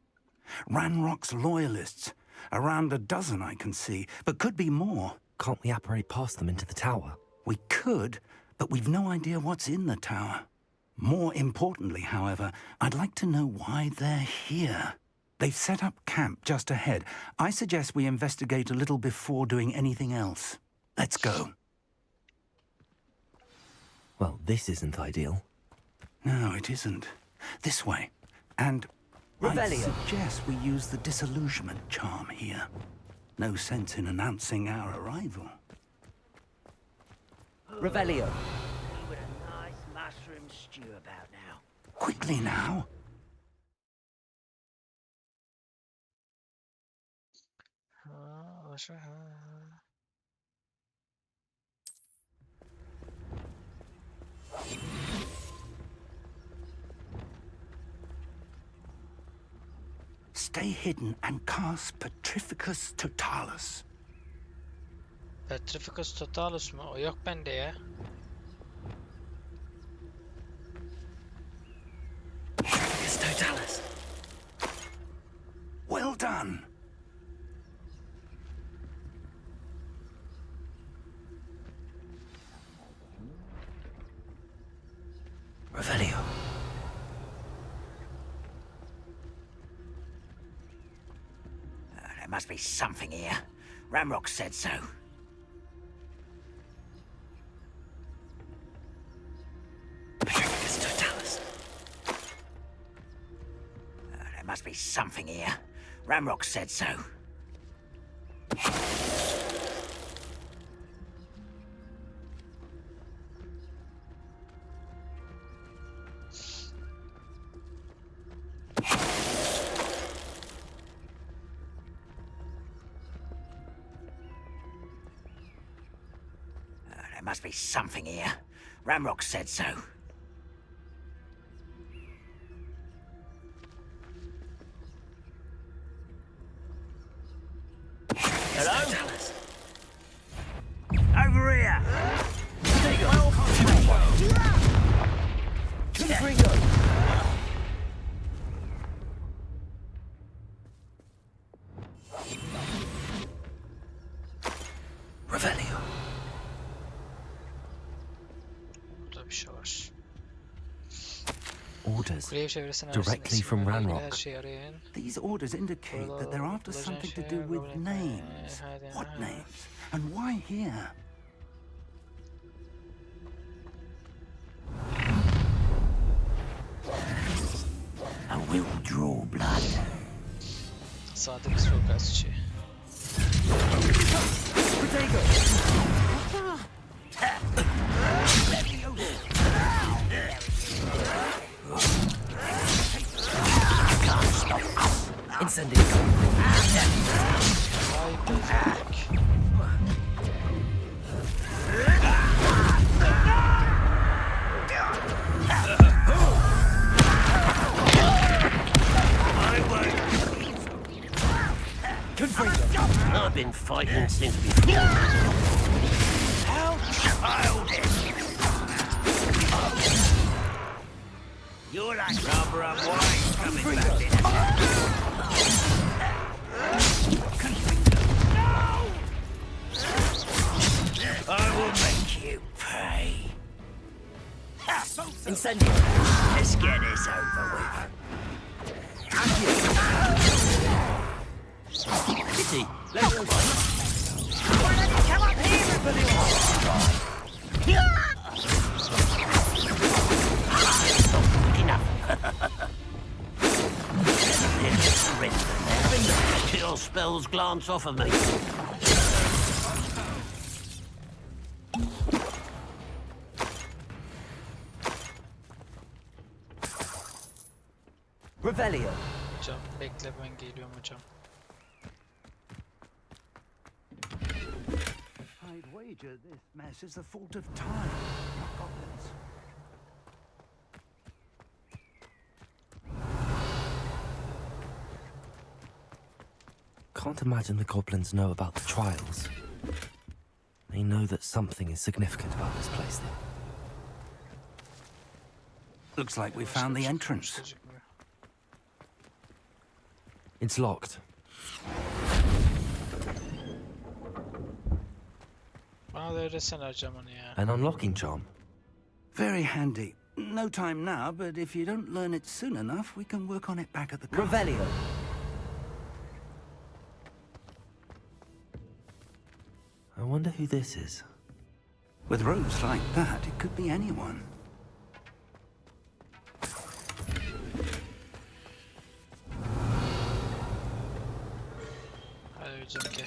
Ranrock's loyalists. Around a dozen I can see, but could be more. Can't we apparate past them into the tower? We could, but we've no idea what's in the tower. More importantly, however, I'd like to know why they're here. They've set up camp just ahead. I suggest we investigate a little before doing anything else. Let's go. Well, this isn't ideal. No, it isn't. This way. And I Revelio. suggest we use the disillusionment charm here. No sense in announcing our arrival. Revelio. With a nice mushroom stew about now. Quickly now. Stay hidden and cast Petrificus Totalus. Petrificus Totalus mu? O yok bende ya. Petrificus Totalus. Well done. Revelio. There must be something here. Ramrock said so. Petrificus Totalus. There must be something here. Ramrock said so. There must be something here. Ramrock said so. Hello? Over here! eşya var. Orders Kuleye çevresine directly from Ranrock. Her şeyi arayın. These orders indicate that they're after something to do with names. What names? And why here? I will draw blood. Sağdaki suikastçı. Incendio. Vay pezevenk. I've been fighting since before. How childish! You're like Barbara White coming back in. No! I will make you pay. Incendio. Let's get this over with. Kitty, let's go. Why don't you come up here and put Chill spells glance off of me. Revelio. Hocam bekle ben geliyorum hocam. I'd wager this mess is the fault of time, not goblins. Can't imagine the goblins know about the trials. They know that something is significant about this place, though. Looks like we found the entrance. It's locked. Bana da öğretsen hocam onu ya. An unlocking charm. Very handy. No time now, but if you don't learn it soon enough, we can work on it back at the castle. Revelio. I wonder who this is. With robes like that, it could be anyone. Hadi hocam gel.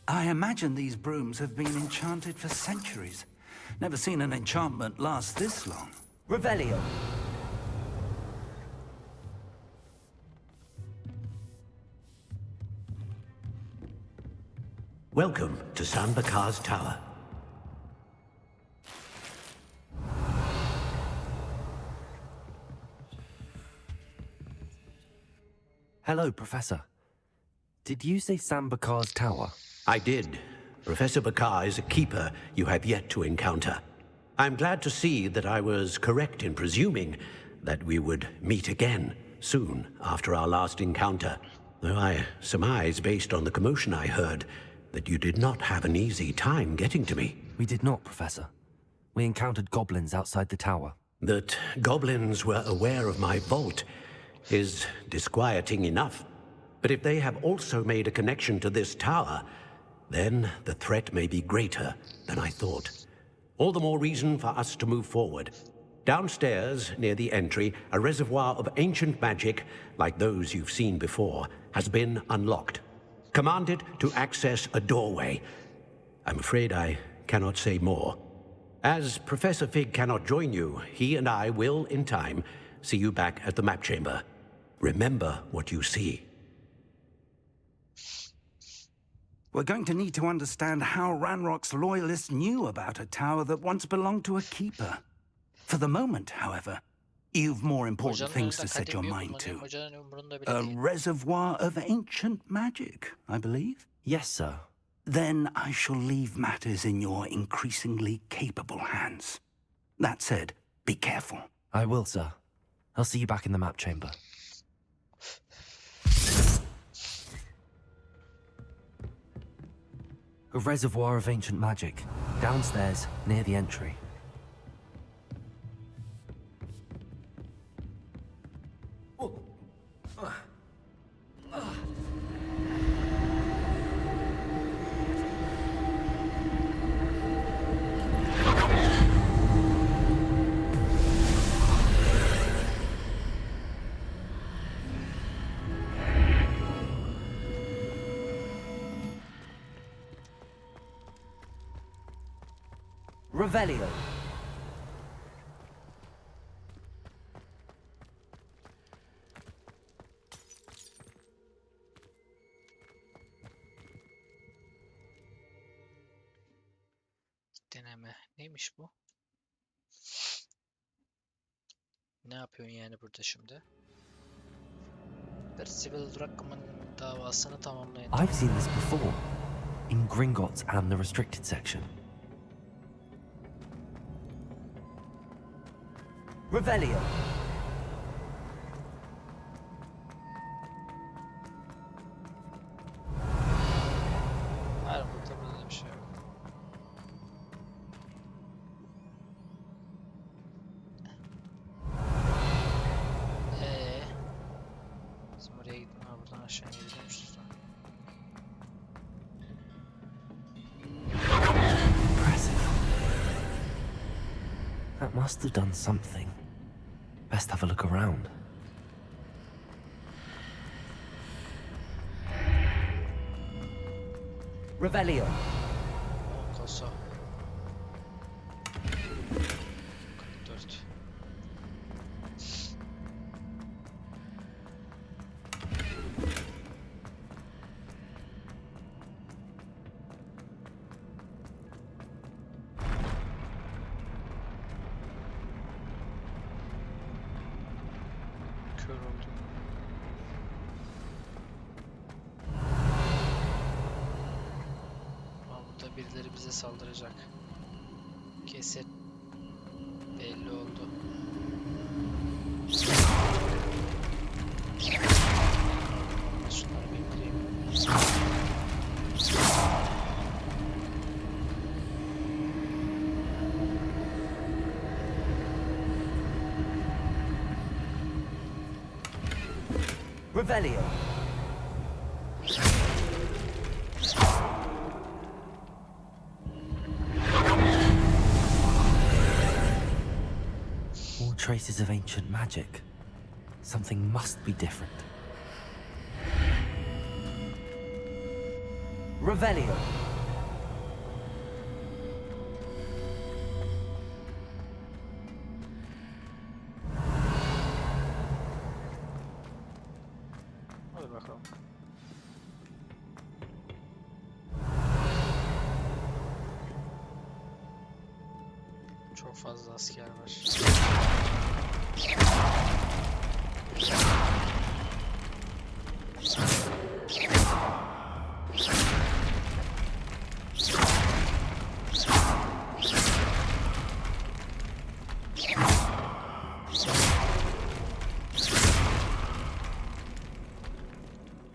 I imagine these brooms have been enchanted for centuries. Never seen an enchantment last this long. Revelio. Welcome to San Bakar's Tower. Hello, Professor. Did you say Sam Bakar's tower? I did. Professor Bakar is a keeper you have yet to encounter. I'm glad to see that I was correct in presuming that we would meet again soon after our last encounter. Though I surmise, based on the commotion I heard, that you did not have an easy time getting to me. We did not, Professor. We encountered goblins outside the tower. That goblins were aware of my vault is disquieting enough. But if they have also made a connection to this tower, then the threat may be greater than I thought. All the more reason for us to move forward. Downstairs, near the entry, a reservoir of ancient magic, like those you've seen before, has been unlocked. Commanded to access a doorway. I'm afraid I cannot say more. As Professor Fig cannot join you, he and I will, in time, see you back at the map chamber. Remember what you see. We're going to need to understand how Ranrock's loyalists knew about a tower that once belonged to a keeper. For the moment, however, you've more important things to set your mind to. A reservoir of ancient magic, I believe? Yes, sir. then I shall leave matters in your increasingly capable hands. That said, be careful. I will, sir. I'll see you back in the map chamber. A reservoir of ancient magic, downstairs, near the entry. Revelio. Deneme. Neymiş bu? Ne yapıyorsun yani burada şimdi? Percival Druckmann davasını tamamlayın. I've seen this before. In Gringotts and the restricted section. Revelio. Hayır, burada böyle bir şey yok. Bizim oraya gittim. Ha, buradan aşağı gidiyormuşuz. Impressive. That must have done something. Best have a look around. Revelio. Kasa. 44. Kör oldum. Ama burada birileri bize saldıracak. Kesin. Belli oldu. Şunları bekleyeyim. Revelio. More traces of ancient magic. Something must be different. Revelio. Hadi bakalım. Çok fazla asker var.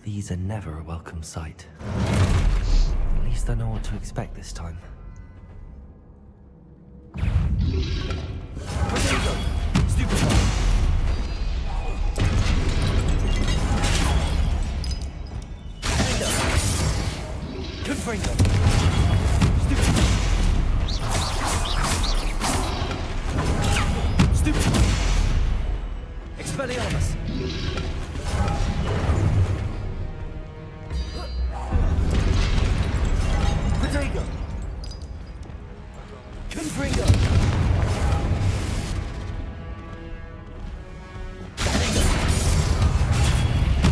These are never a welcome sight. At least I know what to expect this time. Confringo. Stupid. Expelliarmus. Protego. Confringo.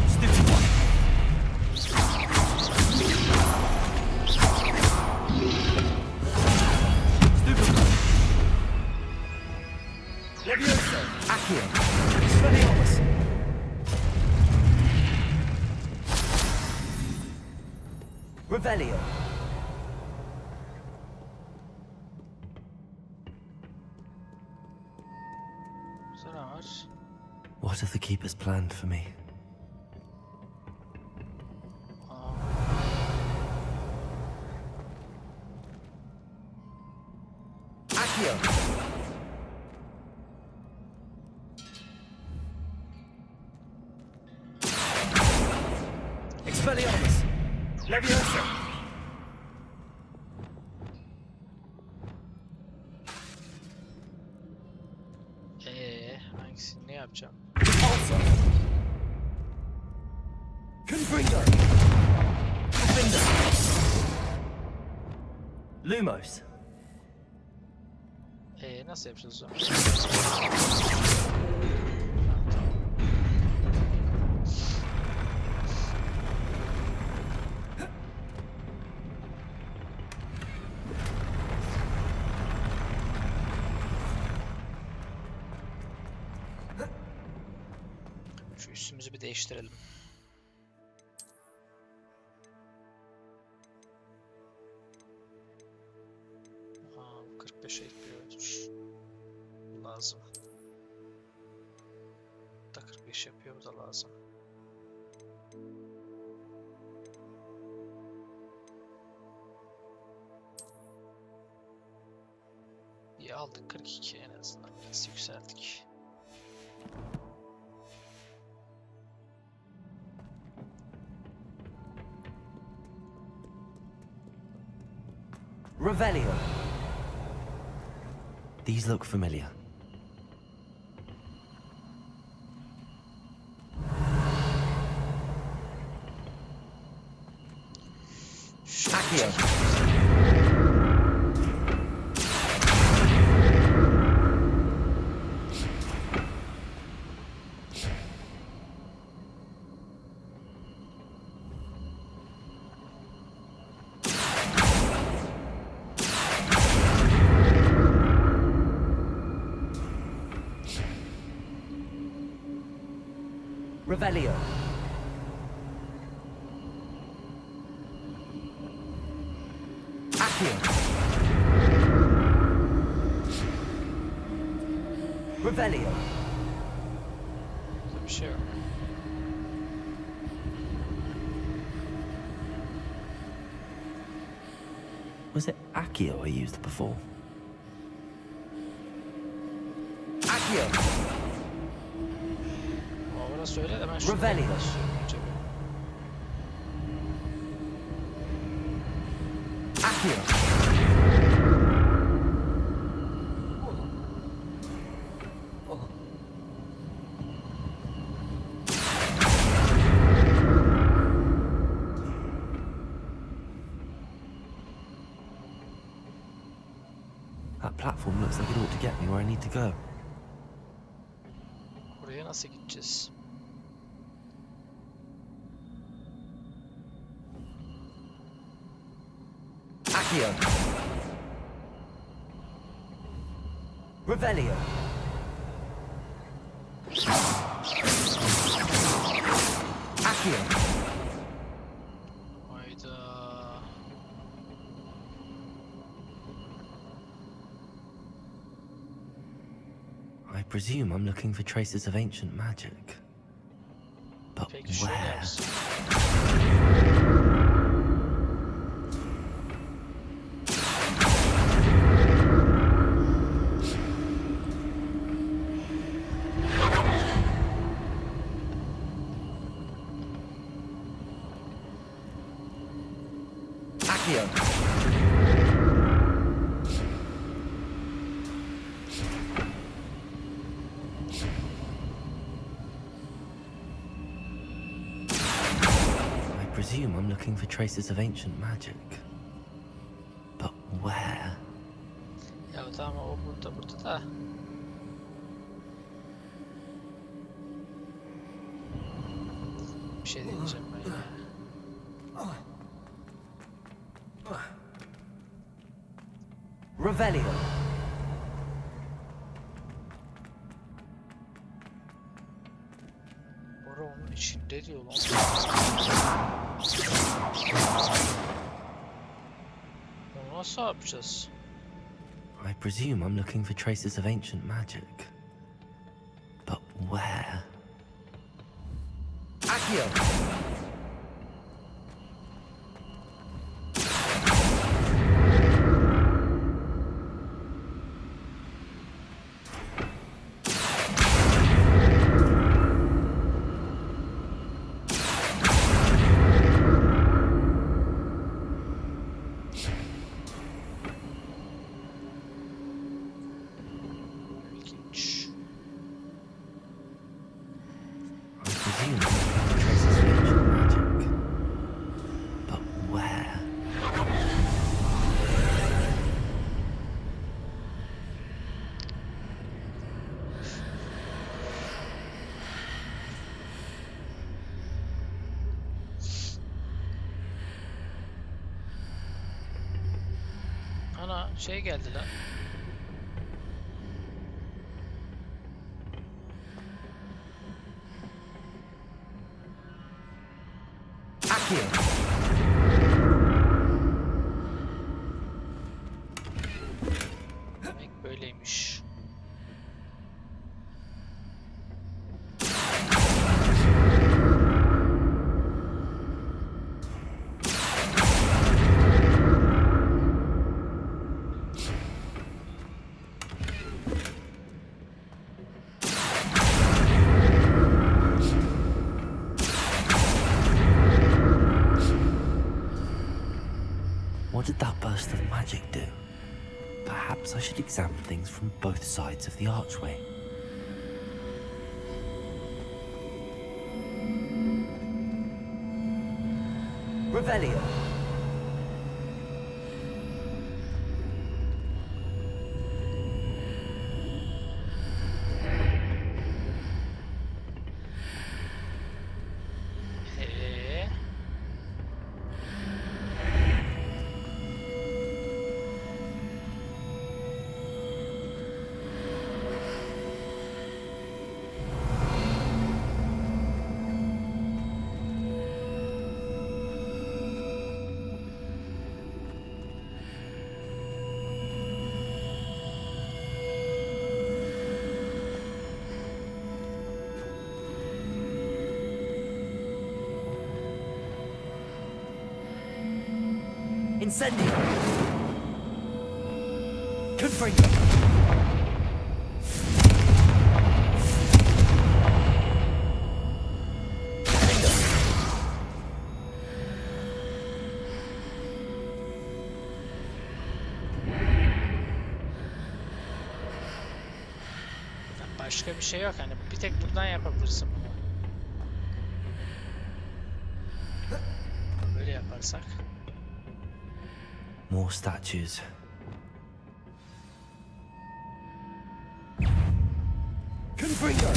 Stupid one. Levioso, Accio, Expelliarmus. Revelio. What have the keepers planned for me? Accio! Expelliarmus! Leviosa! Hangisini ne yapacağım? Repulsor! Confringo! Defender! Lumos. Nasıl yapacağız o? Şu üstümüzü bir değiştirelim. Aa, 45'e ekliyordur. Lazım. Da 45 yapıyor, bu da lazım. İyi aldık 42 en azından, biraz yükselttik. Revelio. These look familiar. Accio! Revelio. Accio! Revelio. Burada bir şey yok. Was it Accio I used before? Accio! Aa, orası öyle de ben şunu Revelio. Accio! That platform looks like it ought to get me where I need to go. Buraya nasıl gideceğiz? Accio! Revelio. Accio! Hayda. I presume I'm looking for traces of ancient magic. But Peki şöyle where? yapsın. Accio! I presume I'm looking for traces of ancient magic. But where? Ya tamam, o burada da. Bir şey diyeceğim ben ya. Revelio. Bora onun içinde diyor lan. Onu nasıl yapacağız? I presume I'm looking for traces of ancient magic. But where? Accio. İlginç. I presume traces of ancient magic. But where? Ana şey geldi lan. Accio. Demek böyleymiş. What did that burst of magic do? Perhaps I should examine things from both sides of the archway. Revelio. Ee, Incendio. Confringo. başka bir şey yok hani bir tek buradan yapabilirsin bunu. Böyle yaparsak. More statues. Confringo.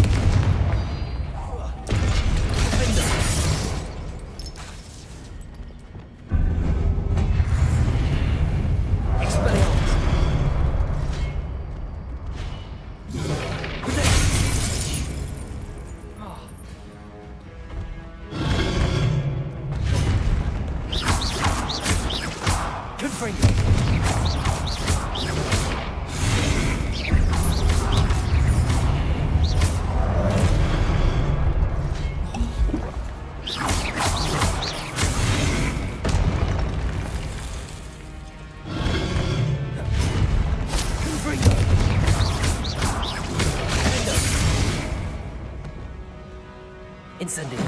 Incendio.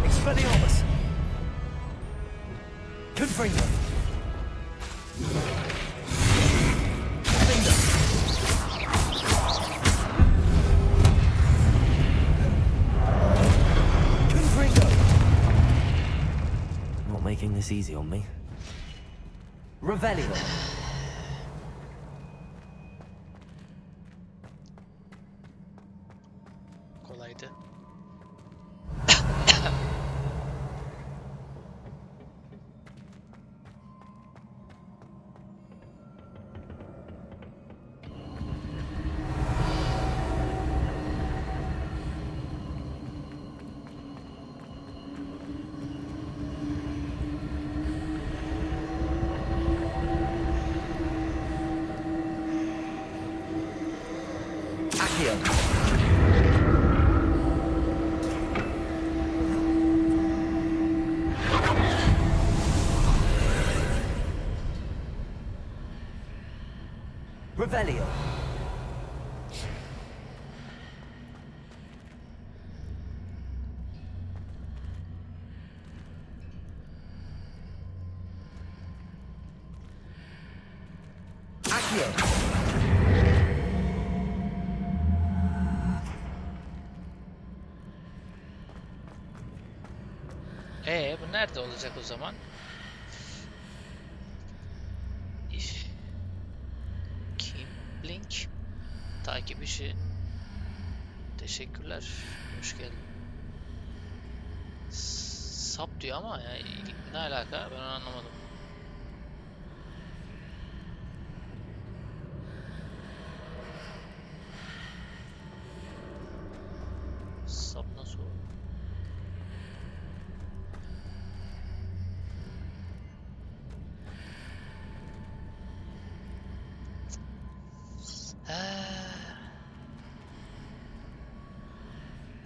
Expelliarmus. Confringo. Confringo. Not making this easy on me. Revelio. Kolaydı. Accio. Revelio. Accio. Bu nerede olacak o zaman? Kim? Blink. Takip işi. Teşekkürler. Hoş geldin. Sap diyor ama yani ne alaka? Ben onu anlamadım. Sap nasıl olur?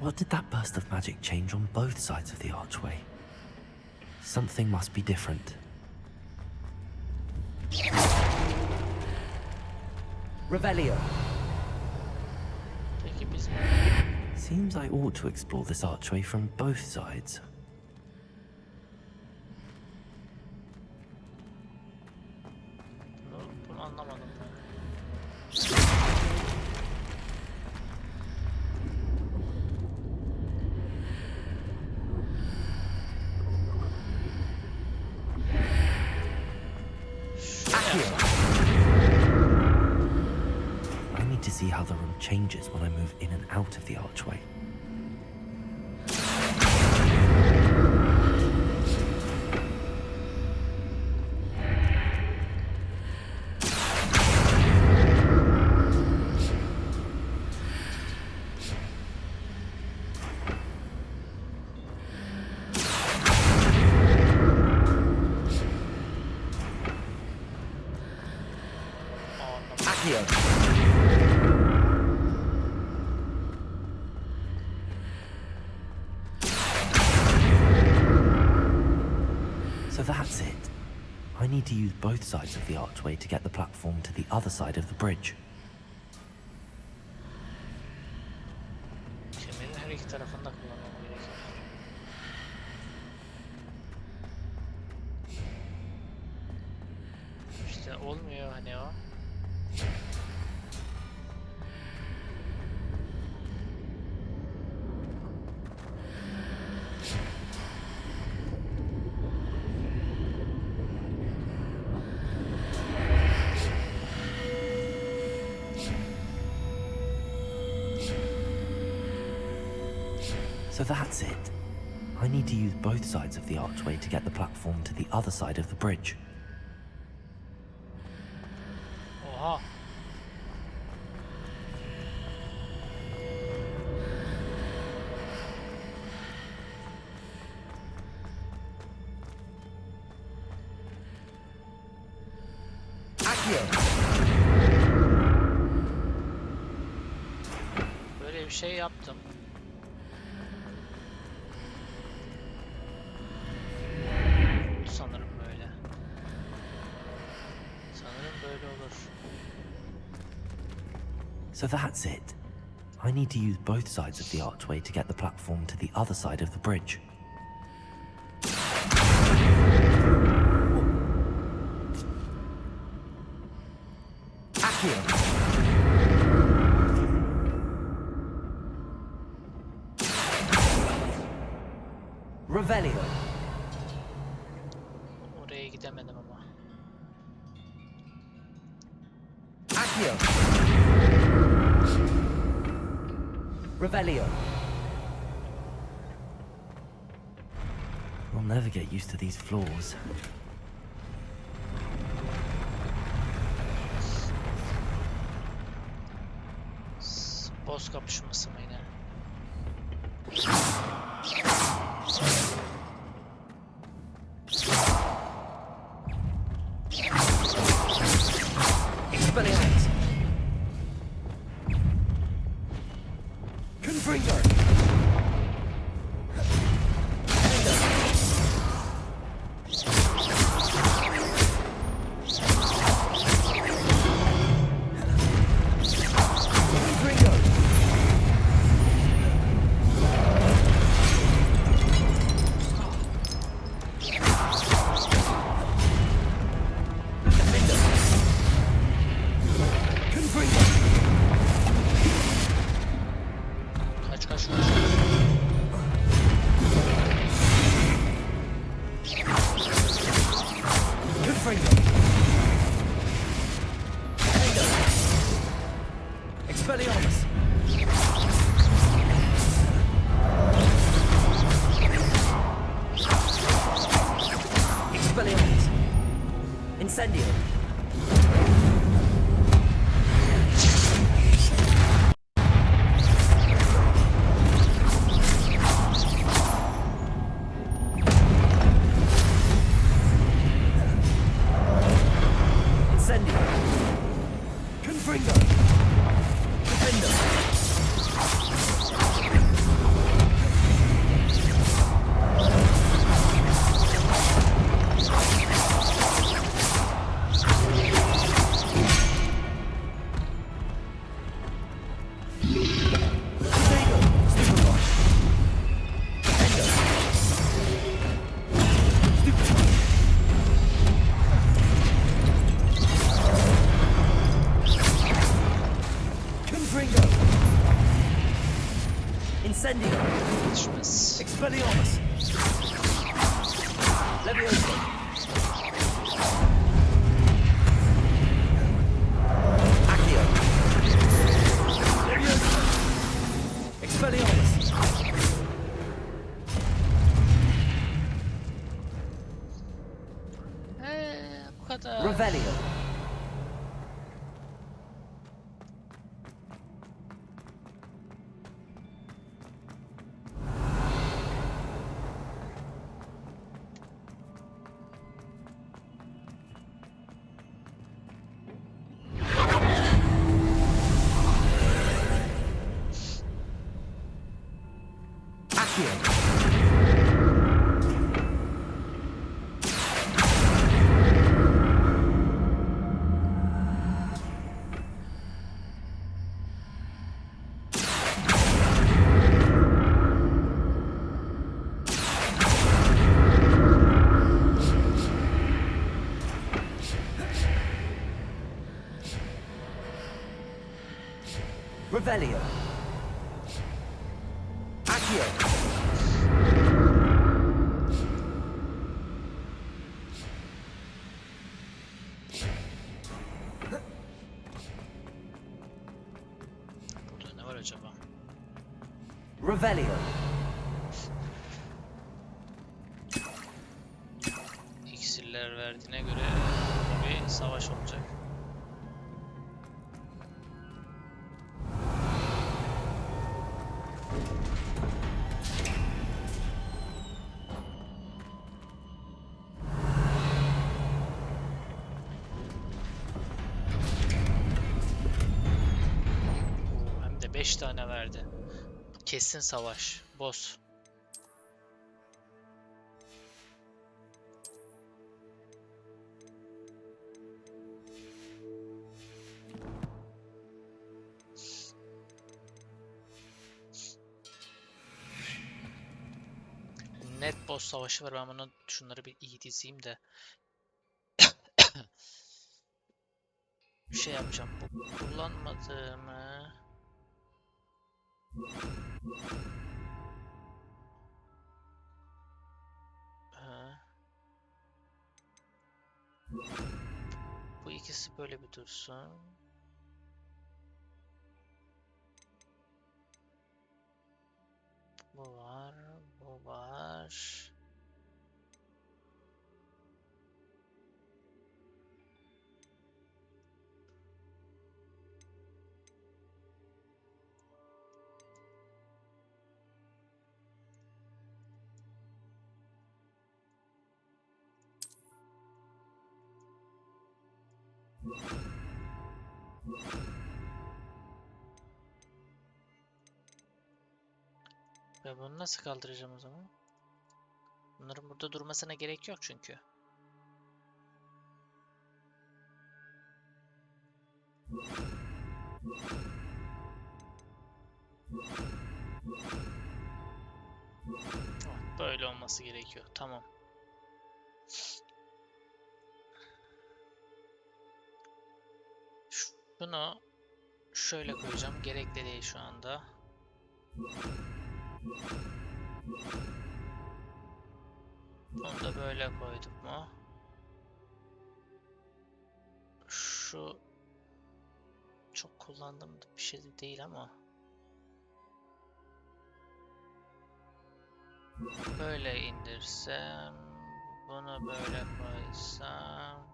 What did that burst of magic change on both sides of the archway? Something must be different. Revelio. Peki biz mi? Seems I ought to explore this archway from both sides. Bunu anlamadım. I need to see how the room changes when I move in and out of the archway. Accio. So that's it. I need to use both sides of the archway to get the platform to the other side of the bridge. Kemerin her iki tarafında kullanmam gerekiyor. İşte olmuyor hani o. So that's it. I need to use both sides of the archway to get the platform to the other side of the bridge. Oha. Accio. Böyle bir şey yaptım. Sanırım böyle. Sanırım böyle olur. So that's it. I need to use both sides of the archway to get the platform to the other side of the bridge. Accio. Revelio. Oraya gidemedim ama. Accio. Revelio. We'll never get used to these floors. Boss kapışması mı yine? Expelliarmus. Kaç kaç kaç. Expelliarmus! Expelliarmus! Incendio! Incendio! Confringo! Defender! Confringo! Incendio! Yetişmez. Expelliarmus! Leviosa! Accio! Leviosa! Expelliarmus! Bu kadar. Revelio! Accio! Revelio! Accio! Burada ne var acaba? Revelio! İksirler verdiğine göre bir savaş olacak. Hem de 5 tane verdi. Kesin savaş. Boss. Net boss savaşı var. Ben bunu şunları bir iyi dizeyim de. Bir şey yapacağım. Bu kullanmadığımı. Bu ikisi böyle bir dursun. Bu var, bu var. Ben bunu nasıl kaldıracağım o zaman? Bunların burada durmasına gerek yok çünkü. Oh, böyle olması gerekiyor. Tamam. Şunu şöyle koyacağım. Gerekli değil şu anda. Bunu da böyle koyduk mu? Şu çok kullandığım bir şey değil ama. Böyle indirsem, bunu böyle koysam.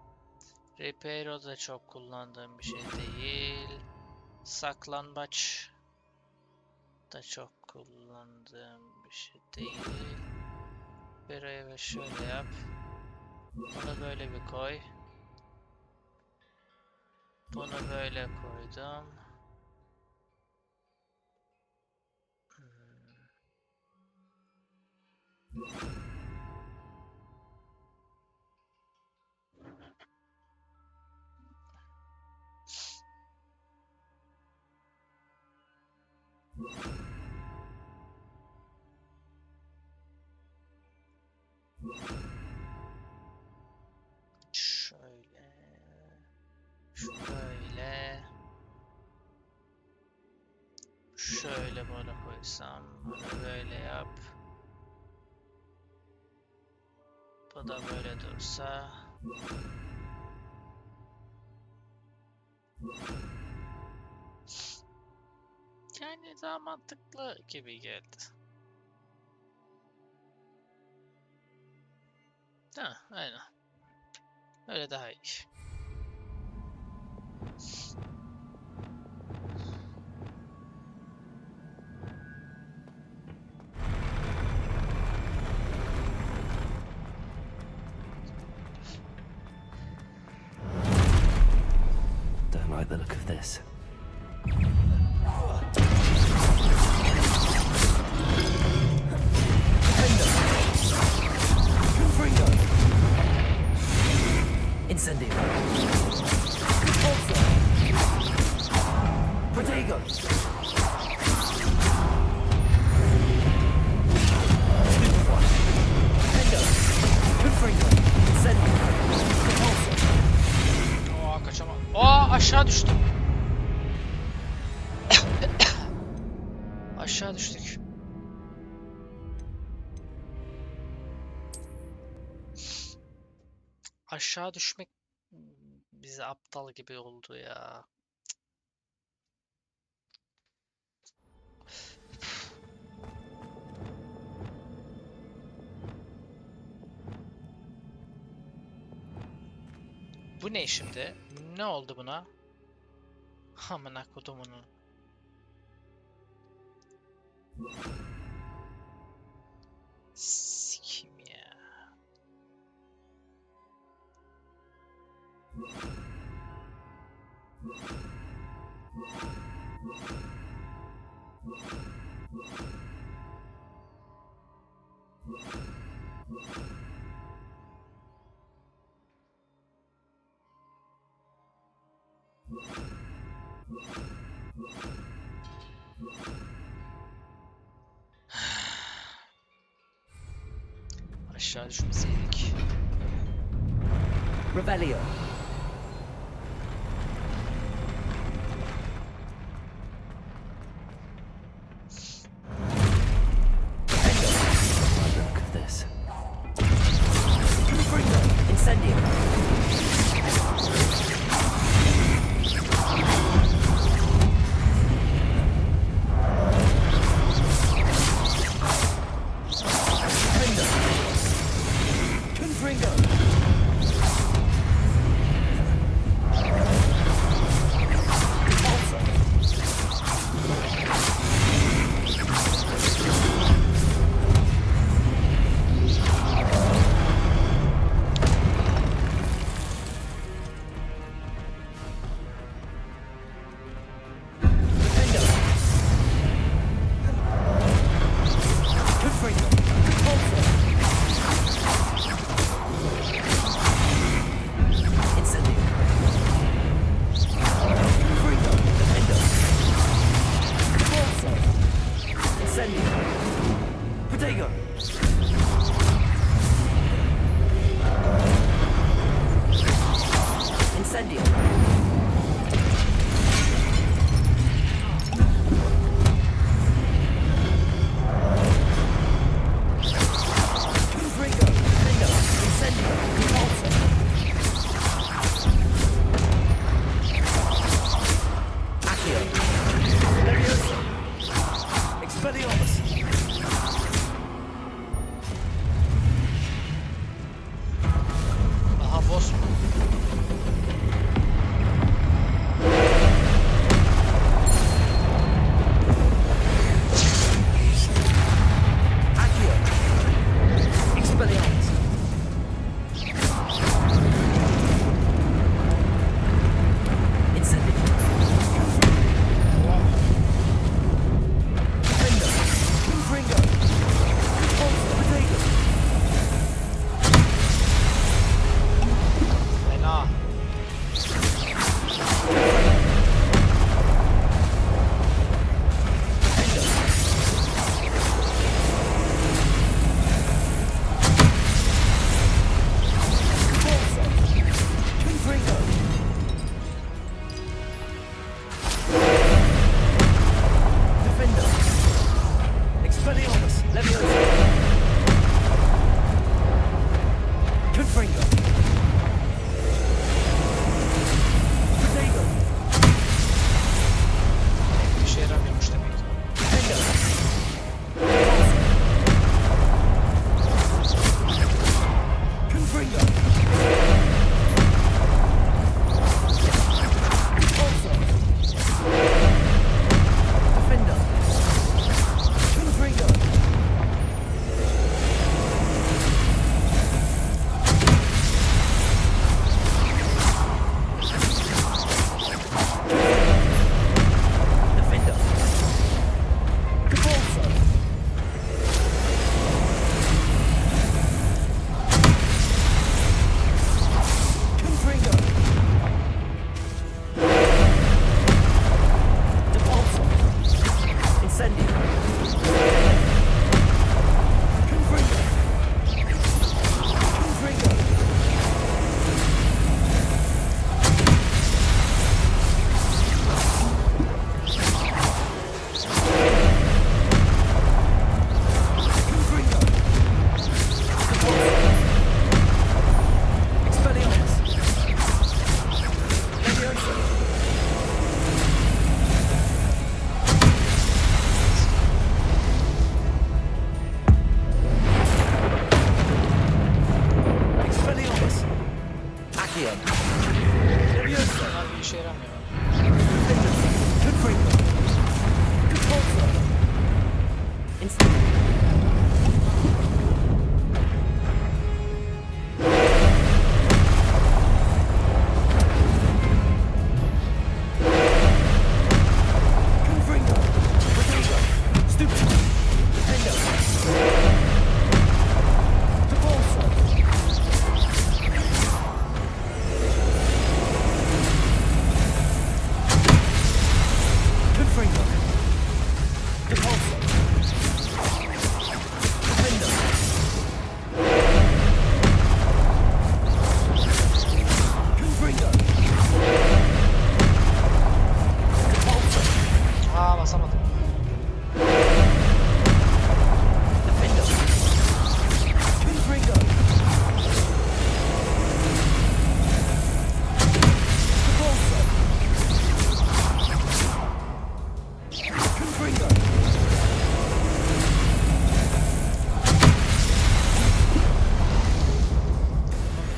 Repair'o da çok kullandığım bir şey değil. Saklambaç da çok kullandığım bir şey değil. Buraya ve şöyle yap. Bunu böyle bir koy. Bunu böyle koydum. Şöyle. Şöyle. Şöyle böyle koysam. Bunu böyle yap. Bu da böyle dursa. Yani daha mantıklı gibi geldi. Ha, aynen. Öyle daha iyi. Don't like the look of this. Incendio. Protego. Oha kaçamam. Aa aşağı düştüm. Aşağı düştük. Aşağı düşmek bize aptal gibi oldu ya. Bu ne şimdi? Ne oldu buna? Amına kodumunu. Sikim ya. Aşağı düşmeseydik. Rebellion. Look of this. Incendio.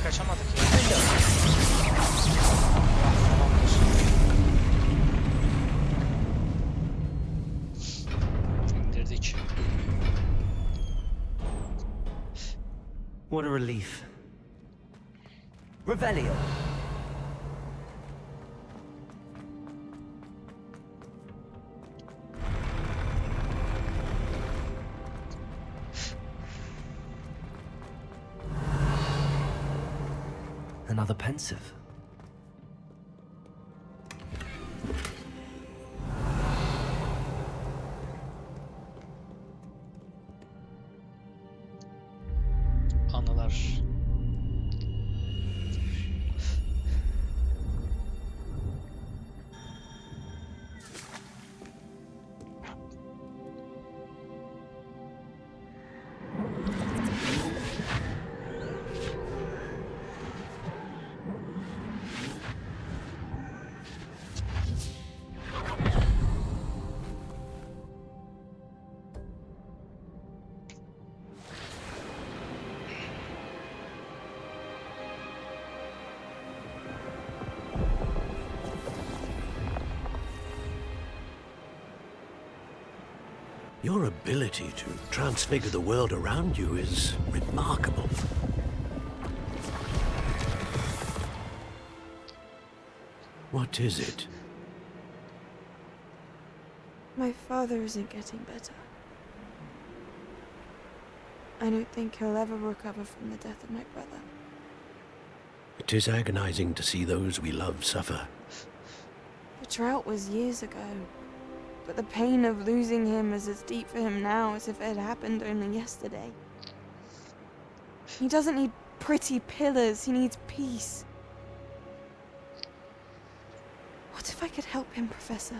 Kaçamadık ya. Tamamdır. İndirdik. What a relief. Revelio. Another pensive. Anılar. Your ability to transfigure the world around you is remarkable. What is it? My father isn't getting better. I don't think he'll ever recover from the death of my brother. It is agonizing to see those we love suffer. The drought was years ago, but the pain of losing him is as deep for him now as if it had happened only yesterday. He doesn't need pretty pillars, he needs peace. What if I could help him, Professor?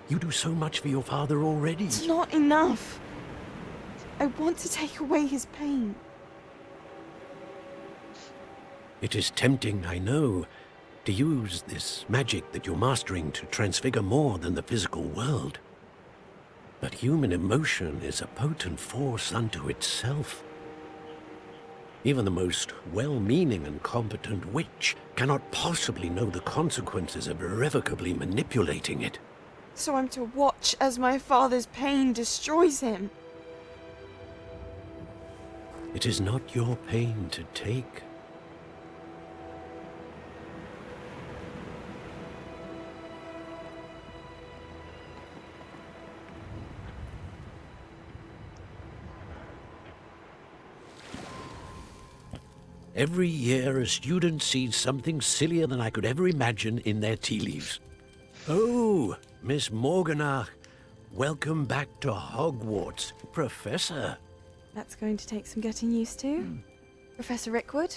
You do so much for your father already. It's not enough. I want to take away his pain. It is tempting, I know, to use this magic that you're mastering to transfigure more than the physical world. But human emotion is a potent force unto itself. Even the most well-meaning and competent witch cannot possibly know the consequences of irrevocably manipulating it. So I'm to watch as my father's pain destroys him. It is not your pain to take. Every year, a student sees something sillier than I could ever imagine in their tea leaves. Oh, Miss Morganach, welcome back to Hogwarts, Professor. That's going to take some getting used to. Professor Rickwood?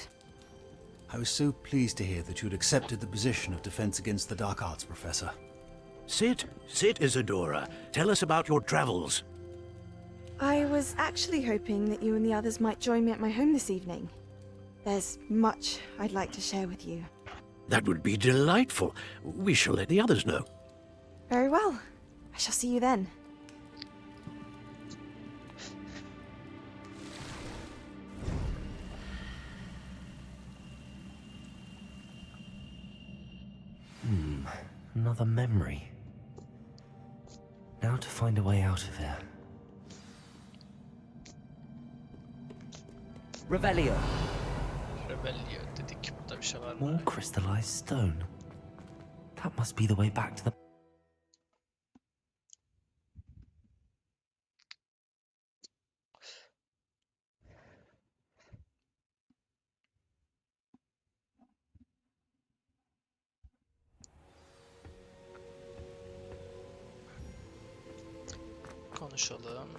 I was so pleased to hear that you'd accepted the position of Defense Against the Dark Arts, Professor. Sit, Isadora. Tell us about your travels. I was actually hoping that you and the others might join me at my home this evening. There's much I'd like to share with you. That would be delightful. We shall let the others know. Very well. I shall see you then. Another memory. Now to find a way out of here. Revelio. Rebellion dedik. Burada bir şey var mı? More crystallized stone. That must be the way back to the... Konuşalım.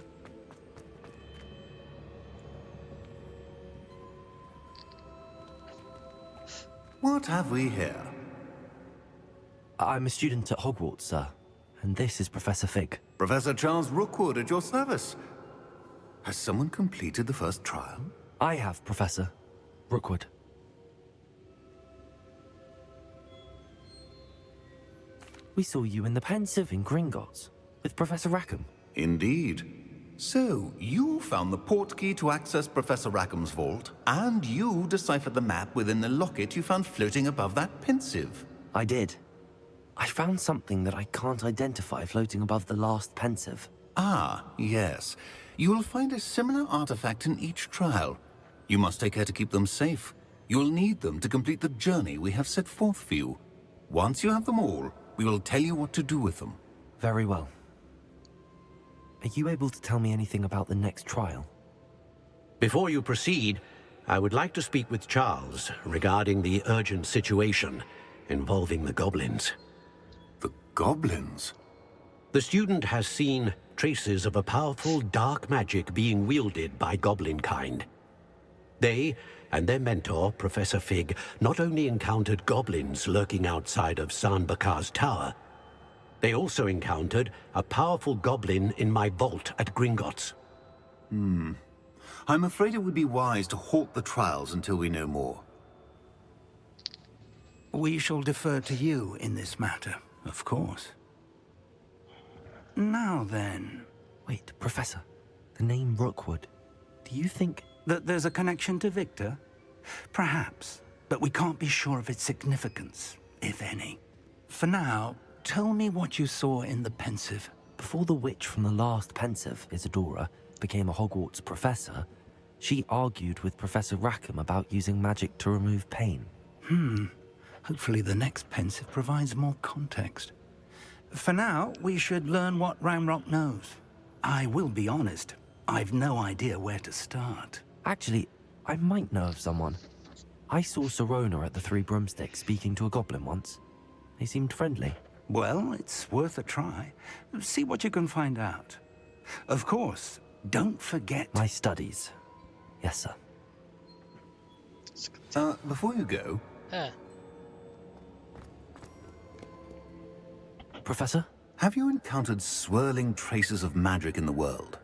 What have we here? I'm a student at Hogwarts, sir. And this is Professor Fig. Professor Charles Rookwood at your service. Has someone completed the first trial? I have, Professor Rookwood. We saw you in the pensive in Gringotts. with Professor Rackham. Indeed. So, you found the port key to access Professor Rackham's vault, and you deciphered the map within the locket you found floating above that pensive. I did. I found something that I can't identify floating above the last pensive. Ah, yes. You will find a similar artifact in each trial. You must take care to keep them safe. You'll need them to complete the journey we have set forth for you. Once you have them all, we will tell you what to do with them. Very well. Are you able to tell me anything about the next trial? Before you proceed, I would like to speak with Charles regarding the urgent situation involving the goblins. The goblins? The student has seen traces of a powerful dark magic being wielded by goblin kind. They and their mentor, Professor Fig, not only encountered goblins lurking outside of Bakar's tower, they also encountered a powerful goblin in my vault at Gringotts. I'm afraid it would be wise to halt the trials until we know more. We shall defer to you in this matter, of course. Now then... Wait, Professor. The name Rookwood. Do you think... that there's a connection to Victor? Perhaps, but we can't be sure of its significance, if any. For now, tell me what you saw in the pensive. Before the witch from the last pensive, Isadora, became a Hogwarts professor, she argued with Professor Rackham about using magic to remove pain. Hopefully the next pensive provides more context. For now, we should learn what Ramrock knows. I will be honest, I've no idea where to start. Actually, I might know of someone. I saw Serona at the Three Broomsticks speaking to a goblin once. They seemed friendly. Well, it's worth a try. See what you can find out. Of course, don't forget... My studies. Yes, sir. Before you go... Professor? Have you encountered swirling traces of magic in the world?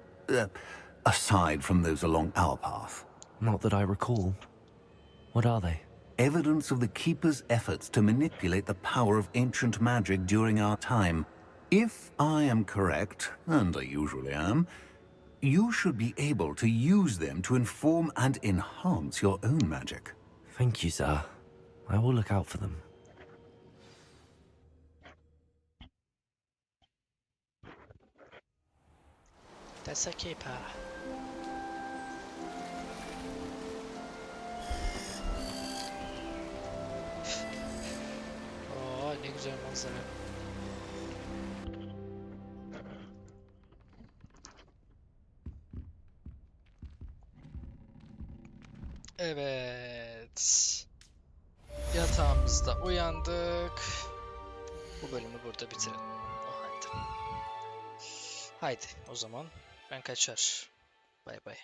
Aside from those along our path? Not that I recall. What are they? Evidence of the Keeper's efforts to manipulate the power of ancient magic during our time. If I am correct, and I usually am, you should be able to use them to inform and enhance your own magic. Thank you, sir. I will look out for them. That's okay, pa. Oo, ne güzel manzara. Evet. Yatağımızda uyandık. Bu bölümü burada bitirelim. O halde. Haydi o zaman ben kaçar. Bay bay.